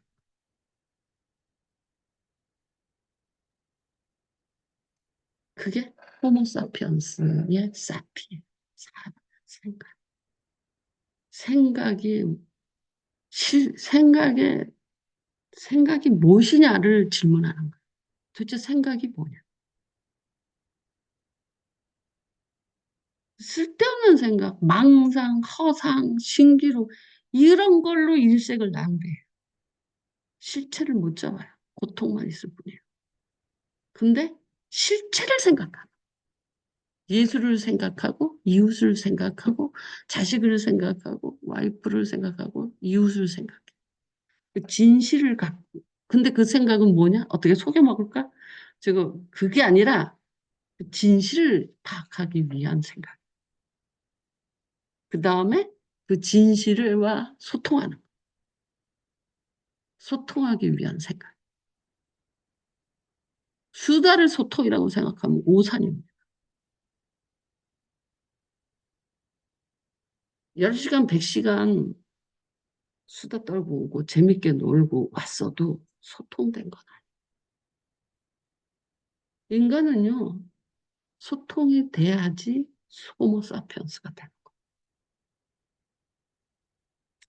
[SPEAKER 1] 그게 호모사피언스의 사피. 사람, 생각. 생각이, 생각에, 생각이 무엇이냐를 질문하는 거야. 도대체 생각이 뭐냐? 쓸데없는 생각, 망상, 허상, 신기루, 이런 걸로 일색을 낭비해. 실체를 못 잡아요. 고통만 있을 뿐이에요. 근데 실체를 생각하고, 예수를 생각하고, 이웃을 생각하고, 자식을 생각하고, 와이프를 생각하고, 이웃을 생각해. 그 진실을 갖고. 근데 그 생각은 뭐냐? 어떻게 속여먹을까? 그게 아니라 그 진실을 파악하기 위한 생각. 그 다음에 그 진실과 소통하기 위한 생각. 수다를 소통이라고 생각하면 오산입니다. 10시간, 100시간 수다 떨고 오고 재밌게 놀고 왔어도 소통된 건 아니에요. 인간은요, 소통이 돼야지 호모사피언스가 되는 거예요.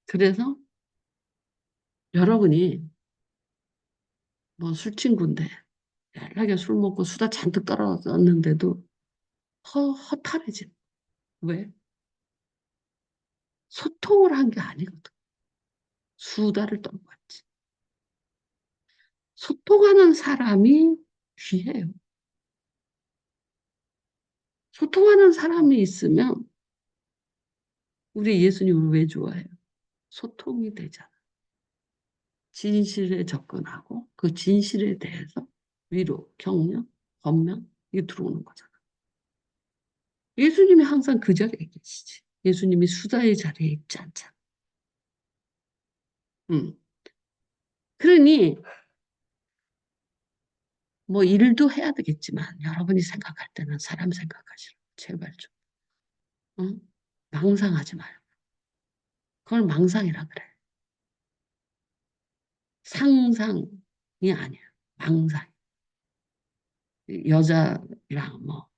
[SPEAKER 1] 그래서 여러분이 뭐 술친구인데 연락에 술 먹고 수다 잔뜩 떨어졌는데도 허탈해진. 왜? 소통을 한 게 아니거든. 수다를 떨고 왔지. 소통하는 사람이 귀해요. 소통하는 사람이 있으면 우리 예수님을 왜 좋아해요? 소통이 되잖아. 진실에 접근하고 그 진실에 대해서 위로, 격려, 권면 이게 들어오는 거잖아. 예수님이 항상 그 자리에 계시지. 예수님이 수다의 자리에 있지 않잖아. 음. 그러니 뭐 일도 해야 되겠지만 여러분이 생각할 때는 사람 생각하시라. 제발 좀. 응? 망상하지 말고. 그걸 망상이라 그래. 상상이 아니야. 망상. 여자랑 뭐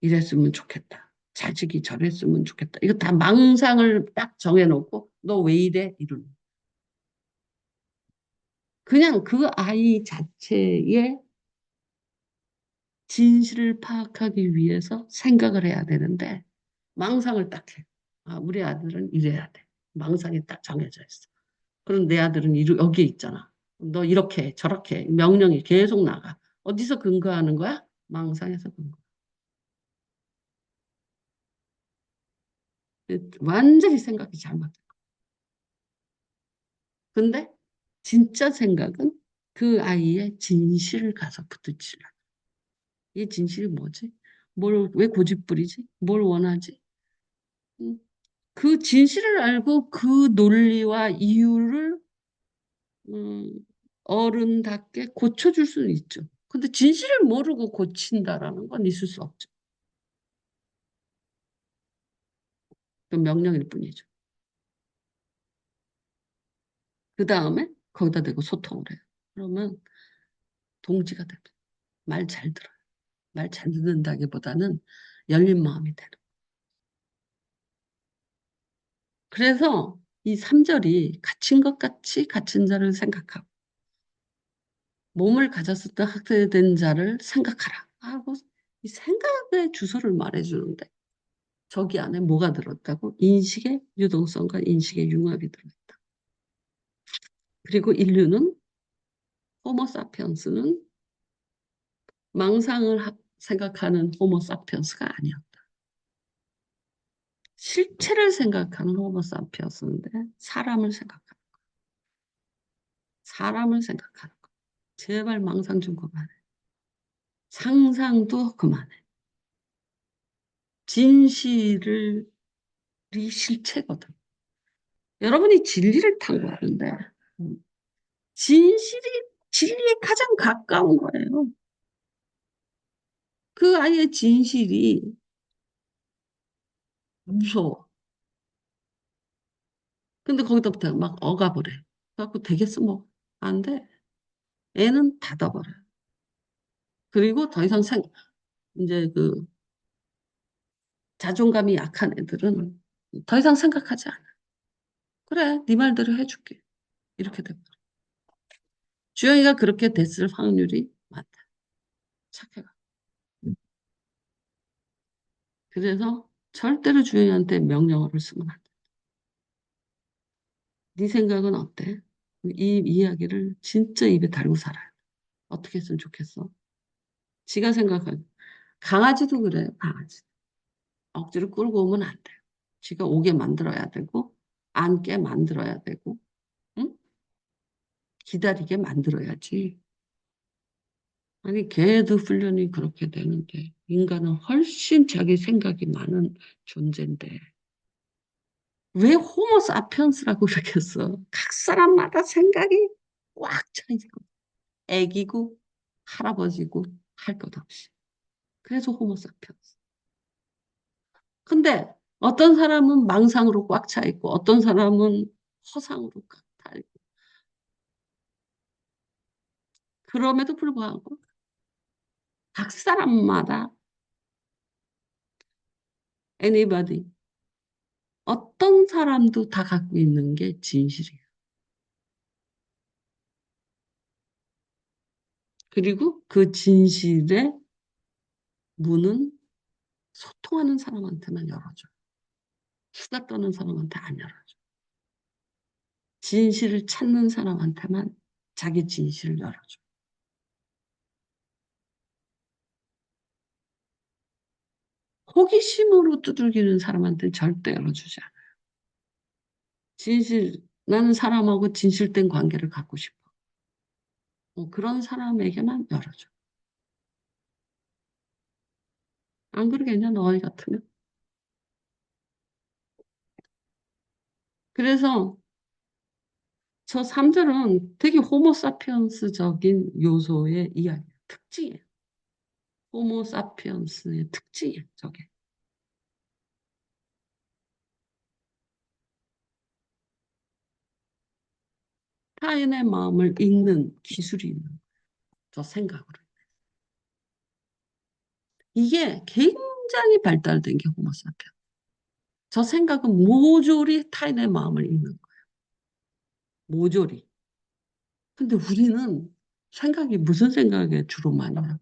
[SPEAKER 1] 이랬으면 좋겠다. 자식이 저랬으면 좋겠다. 이거 다 망상을 딱 정해놓고 너 왜 이래? 이러는. 그냥 그 아이 자체의 진실을 파악하기 위해서 생각을 해야 되는데 망상을 딱 해. 아, 우리 아들은 이래야 돼. 망상이 딱 정해져 있어. 그럼 내 아들은 여기에 있잖아. 너 이렇게 해, 저렇게 해. 명령이 계속 나가. 어디서 근거하는 거야? 망상에서 근거. 완전히 생각이 잘못돼. 근데 진짜 생각은 그 아이의 진실을 가서 부딪히라. 이 진실이 뭐지? 왜 고집부리지? 뭘 원하지? 음, 그 진실을 알고 그 논리와 이유를 음, 어른답게 고쳐줄 수는 있죠. 근데 진실을 모르고 고친다라는 건 있을 수 없죠. 그 명령일 뿐이죠. 그 다음에 거기다 대고 소통을 해요. 그러면 동지가 됩니다. 말 잘 들어요. 말 잘 듣는다기보다는 열린 마음이 되는. 그래서 이 3절이 갇힌 것 같이 갇힌 자를 생각하고 몸을 가졌을 때 학대된 자를 생각하라 하고 이 생각의 주소를 말해주는데 저기 안에 뭐가 들었다고? 인식의 유동성과 인식의 융합이 들어있다. 그리고 인류는 호모사피언스는 생각하는 호모사피언스가 아니었다. 실체를 생각하는 호모사피언스인데 사람을 생각하는 거. 제발 망상 좀 그만해. 상상도 그만해. 진실이 실체거든. 여러분이 진리를 탐구하는데 진실이 진리에 가장 가까운 거예요. 그 아이의 진실이 무서워. 근데 거기서부터 막 억압을 해. 그래갖고 되겠어 뭐. 안 돼. 애는 닫아버려요. 그리고 더 이상 이제 그 자존감이 약한 애들은 더 이상 생각하지 않아. 그래, 네 말대로 해줄게. 이렇게 돼. 주영이가 그렇게 됐을 확률이 많다. 착해가. 그래서 절대로 주영이한테 명령어를 쓰면 안 돼. 네 생각은 어때? 이 이야기를 진짜 입에 달고 살아요. 어떻게 했으면 좋겠어? 지가 생각하고. 강아지도 그래요, 강아지. 억지로 끌고 오면 안 돼요. 지가 오게 만들어야 되고, 앉게 만들어야 되고, 응? 기다리게 만들어야지. 아니, 개도 훈련이 그렇게 되는데, 인간은 훨씬 자기 생각이 많은 존재인데, 왜 호모 사피엔스라고 그러겠어? 각 사람마다 생각이 꽉 차있고, 애기고, 할아버지고, 할 것 없이. 그래서 호모 사피엔스. 근데 어떤 사람은 망상으로 꽉 차 있고, 어떤 사람은 허상으로 꽉 차 있고, 그럼에도 불구하고 각 사람마다 anybody 어떤 사람도 다 갖고 있는 게 진실이에요. 그리고 그 진실의 문은 소통하는 사람한테만 열어줘. 수다 떠는 사람한테 안 열어줘. 진실을 찾는 사람한테만 자기 진실을 열어줘. 호기심으로 두들기는 사람한테는 절대 열어주지 않아. 나는 사람하고 진실된 관계를 갖고 싶어. 그런 사람에게만 열어줘. 안 그러겠냐, 너희 같으면? 그래서 저 3절은 되게 호모사피언스적인 요소의 이야기, 특징이에요. 호모사피언스의 특징이에요, 저게. 타인의 마음을 읽는 기술이 있는 거예요, 저 생각으로. 이게 굉장히 발달된 게 호모사피언스. 저 생각은 모조리 타인의 마음을 읽는 거예요. 모조리. 근데 우리는 생각이 무슨 생각에 주로 많이 해요?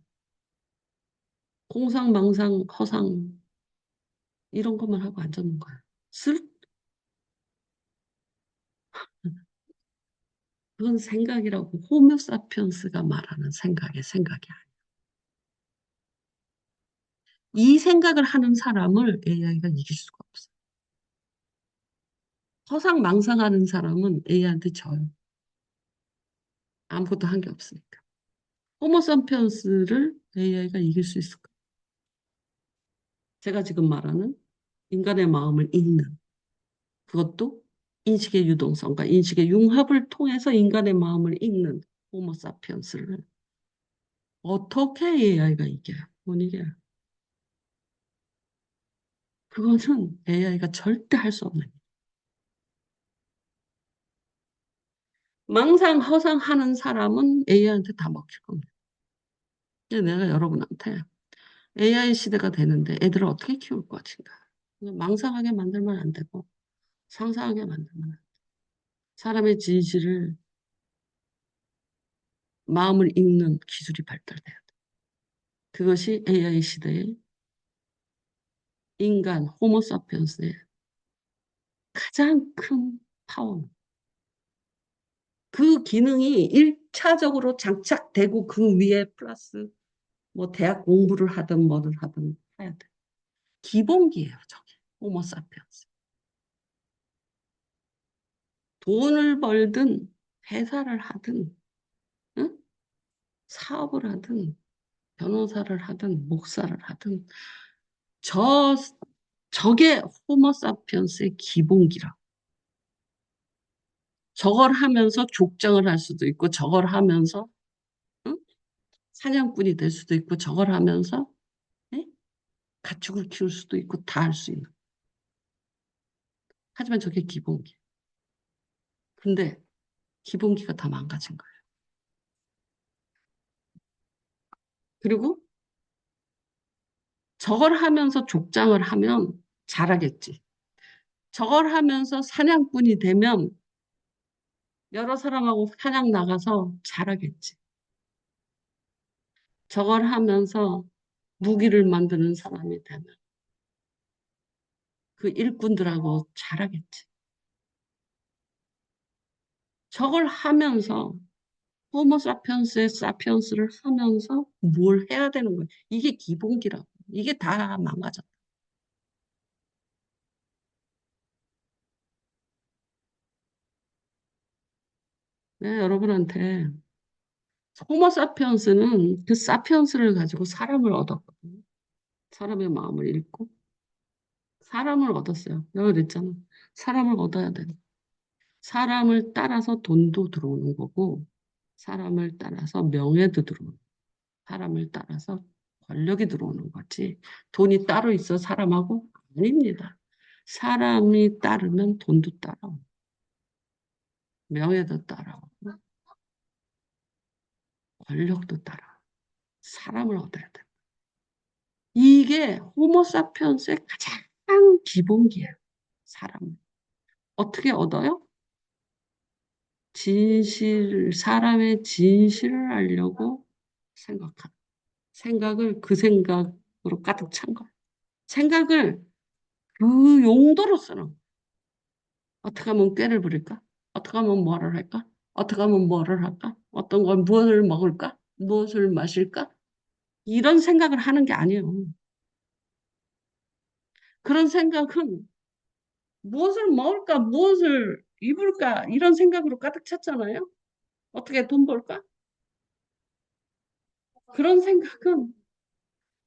[SPEAKER 1] 공상망상, 허상 이런 것만 하고 앉았는 거예요. 쓸 그건 생각이라고 호모사피언스가 말하는 생각의 생각이 아니에요. 이 생각을 하는 사람을 AI가 이길 수가 없어요. 허상망상하는 사람은 AI한테 져요. 아무것도 한 게 없으니까. 호모사피언스를 AI가 이길 수 있을까? 제가 지금 말하는 인간의 마음을 읽는 그것도 인식의 유동성과 인식의 융합을 통해서 인간의 마음을 읽는 호모사피언스를 어떻게 AI가 이겨요? 못 이겨요. 그것은 AI가 절대 할 수 없는. 망상, 허상하는 사람은 AI한테 다 먹힐 겁니다. 근데 내가 여러분한테 AI 시대가 되는데 애들을 어떻게 키울 것인가? 망상하게 만들면 안 되고 상상하게 만들면 안 돼. 사람의 진실을 마음을 읽는 기술이 발달돼야 돼. 그것이 AI 시대의 인간 호모사피언스의 가장 큰 파워입니다. 그 기능이 1차적으로 장착되고 그 위에 플러스 뭐 대학 공부를 하든 뭐를 하든 해야 돼. 기본기예요, 저게. 호모사피언스. 돈을 벌든 회사를 하든 응? 사업을 하든 변호사를 하든 목사를 하든 저 저게 호모사피언스의 기본기라. 저걸 하면서 족장을 할 수도 있고 저걸 하면서 응? 사냥꾼이 될 수도 있고 저걸 하면서 예? 가축을 키울 수도 있고 다 할 수 있는. 하지만 저게 기본기. 근데 기본기가 다 망가진 거예요. 그리고 저걸 하면서 족장을 하면 잘하겠지. 저걸 하면서 사냥꾼이 되면 여러 사람하고 사냥 나가서 잘하겠지. 저걸 하면서 무기를 만드는 사람이 되면 그 일꾼들하고 잘하겠지. 저걸 하면서 호모사피언스의 사피언스를 하면서 뭘 해야 되는 거야. 이게 기본기라고. 이게 다 망가졌다. 네, 여러분한테 호모사피언스는 그 사피언스를 가지고 사람을 얻었거든요. 사람의 마음을 읽고 사람을 얻었어요. 내가 그랬잖아. 사람을 얻어야 돼. 사람을 따라서 돈도 들어오는 거고 사람을 따라서 명예도 들어오는 거고 사람을 따라서 권력이 들어오는 거지. 돈이 따로 있어 사람하고? 아닙니다. 사람이 따르면 돈도 따라오고 명예도 따라오고 권력도 따라오고 사람을 얻어야 돼. 이게 호모사피언스의 가장 기본기예요. 사람. 어떻게 얻어요? 사람의 진실을 알려고 생각하는. 생각을 그 생각으로 가득 찬 거예요. 생각을 그 용도로 쓰는 거예요. 어떻게 하면 꾀를 부릴까? 어떻게 하면 뭐를 할까? 어떻게 하면 뭐를 할까? 어떤 걸 무엇을 먹을까? 무엇을 마실까? 이런 생각을 하는 게 아니에요. 그런 생각은 무엇을 먹을까? 무엇을 입을까? 이런 생각으로 가득 찼잖아요. 어떻게 돈 벌까? 그런 생각은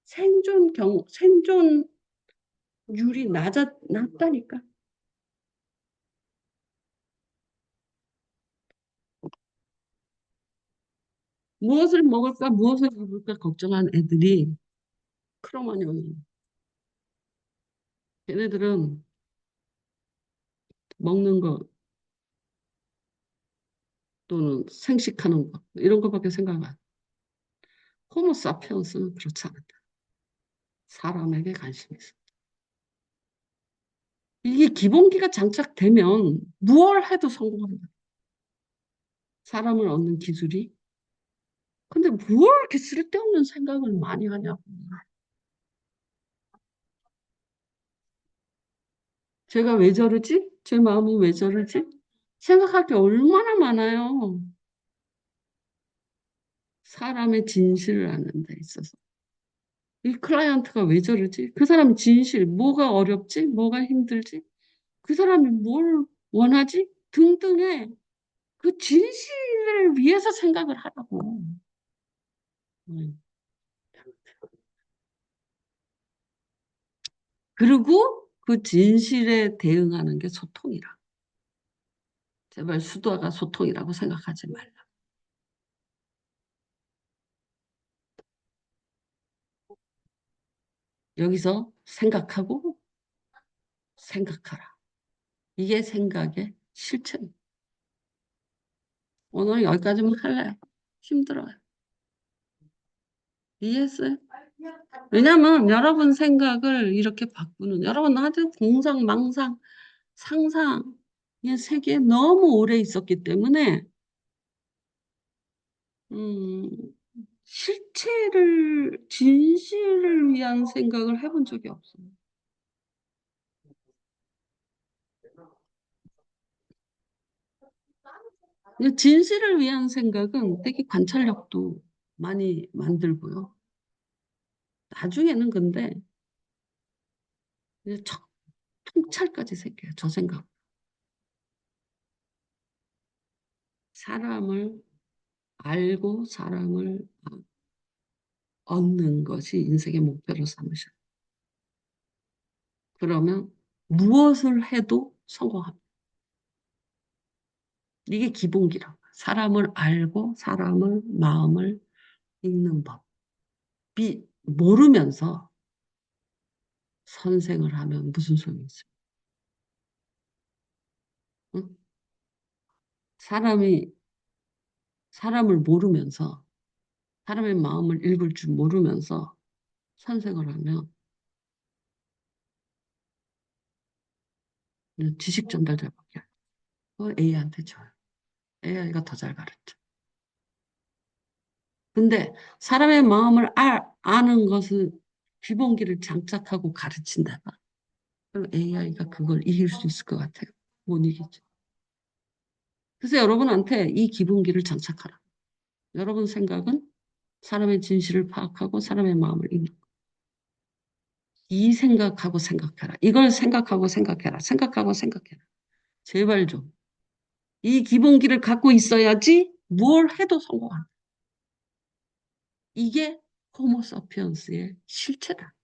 [SPEAKER 1] 생존율이 낮다니까. 무엇을 먹을까, 무엇을 입을까 걱정한 애들이 크로마뇽이. 걔네들은 먹는 거 또는 생식하는 거 이런 거밖에 생각 안 해. 호모사피엔스는 그렇지 않다. 사람에게 관심이 있어. 이게 기본기가 장착되면 무얼 해도 성공한다. 사람을 얻는 기술이. 근데 뭘 이렇게 쓸데없는 생각을 많이 하냐고. 제가 왜 저러지? 제 마음이 왜 저러지? 생각할 게 얼마나 많아요. 사람의 진실을 아는 데 있어서. 이 클라이언트가 왜 저러지? 그 사람 진실, 뭐가 어렵지? 뭐가 힘들지? 그 사람이 뭘 원하지? 등등의 그 진실을 위해서 생각을 하라고. 음. 그리고 그 진실에 대응하는 게 소통이라. 제발 수도가 소통이라고 생각하지 말라. 여기서 생각하고 생각하라. 이게 생각의 실천. 오늘 여기까지만 할래요. 힘들어요. 이해했어요? 왜냐면 여러분 생각을 이렇게 바꾸는, 여러분 아주 공상망상, 상상, 이 세계에 너무 오래 있었기 때문에, 음, 진실을 위한 생각을 해본 적이 없어요. 근데 진실을 위한 생각은 되게 관찰력도 많이 만들고요. 나중에는 근데 이제 통찰까지 생겨요. 저 생각. 사람을 알고 사람을 얻는 것이 인생의 목표로 삼으셔. 그러면 무엇을 해도 성공합니다. 이게 기본기라고. 사람을 알고 사람을 마음을 읽는 법. 모르면서 선생을 하면 무슨 소용이 있습니까? 응? 사람이 사람을 모르면서 사람의 마음을 읽을 줄 모르면서 선생을 하면 지식 전달자밖에 안 돼요. 그거 AI한테 줘요. AI가 더 잘 가르쳐. 근데 사람의 마음을 아는 것은 기본기를 장착하고 가르친다. 그럼 AI가 그걸 이길 수 있을 것 같아요. 못 이기죠. 그래서 여러분한테 이 기본기를 장착하라. 여러분 생각은 사람의 진실을 파악하고 사람의 마음을 읽는 거. 이 생각하고 생각해라. 이걸 생각하고 생각해라. 생각하고 생각해라. 제발 좀. 이 기본기를 갖고 있어야지 뭘 해도 성공한다. 이게 호모사피언스의 실체다.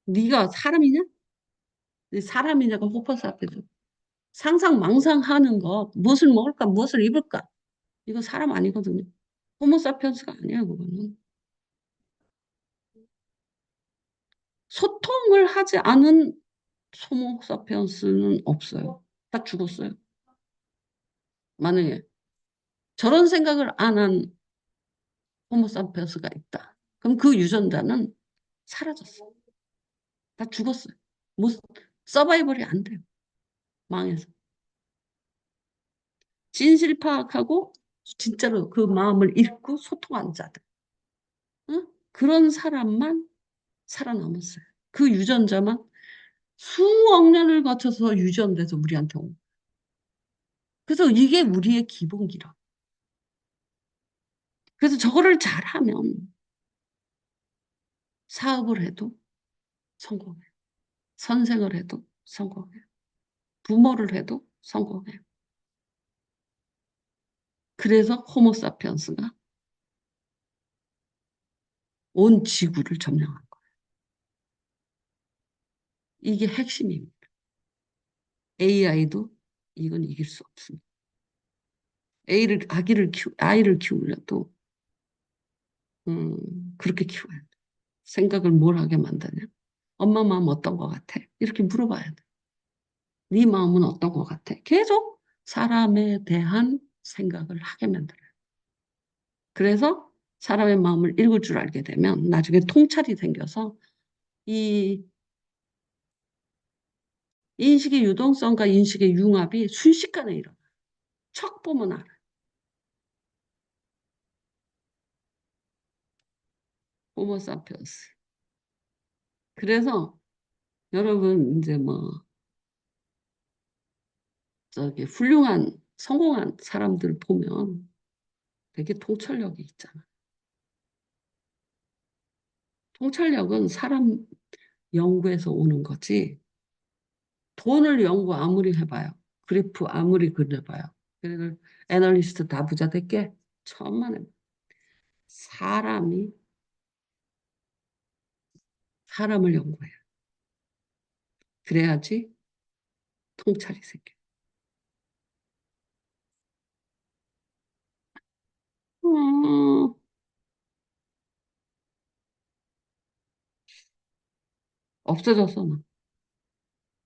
[SPEAKER 1] 네가 사람이냐? 네 사람이냐가 호모사피언스. 상상망상하는 거, 무엇을 먹을까, 무엇을 입을까? 이거 사람 아니거든요. 호모사피언스가 아니에요, 그거는. 소통을 하지 않은 호모사피언스는 없어요. 다 죽었어요. 만약에 저런 생각을 안 한 호모사피언스가 있다. 그럼 그 유전자는 사라졌어. 다 죽었어요. 뭐, 서바이벌이 안 돼요. 망해서. 진실 파악하고 진짜로 그 마음을 읽고 소통하는 자들. 응? 그런 사람만 살아남았어요. 그 유전자만 수억 년을 거쳐서 유전돼서 우리한테 온. 그래서 이게 우리의 기본기라. 그래서 저거를 잘하면 사업을 해도 성공해요. 선생을 해도 성공해요. 부모를 해도 성공해요. 그래서 호모사피언스가 온 지구를 점령한 거예요. 이게 핵심입니다. AI도 이건 이길 수 없습니다. 아이를 키우려도, 그렇게 키워야 돼. 생각을 뭘 하게 만드냐? 엄마 마음 어떤 것 같아? 이렇게 물어봐야 돼. 네 마음은 어떤 것 같아? 계속 사람에 대한 생각을 하게 만들어요. 그래서 사람의 마음을 읽을 줄 알게 되면 나중에 통찰이 생겨서 이 인식의 유동성과 인식의 융합이 순식간에 일어나요. 척 보면 알아요. 호모사피언스. 그래서 여러분 이제 뭐 저기 훌륭한 성공한 사람들 보면 되게 통찰력이 있잖아. 통찰력은 사람 연구에서 오는 거지. 돈을 연구 아무리 해봐요. 그래프 아무리 그려봐요. 그래서 애널리스트 다 부자 될게 천만에 사람이 사람을 연구해요. 그래야지 통찰이 생겨. 음, 없어졌어 나.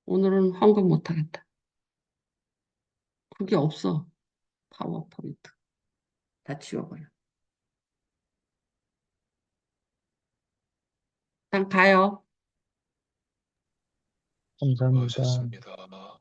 [SPEAKER 1] 오늘은 헌금 못하겠다. 그게 없어. 파워포인트 다 지워버려. 일단 가요.
[SPEAKER 3] 감사합니다.
[SPEAKER 2] 수고하셨습니다.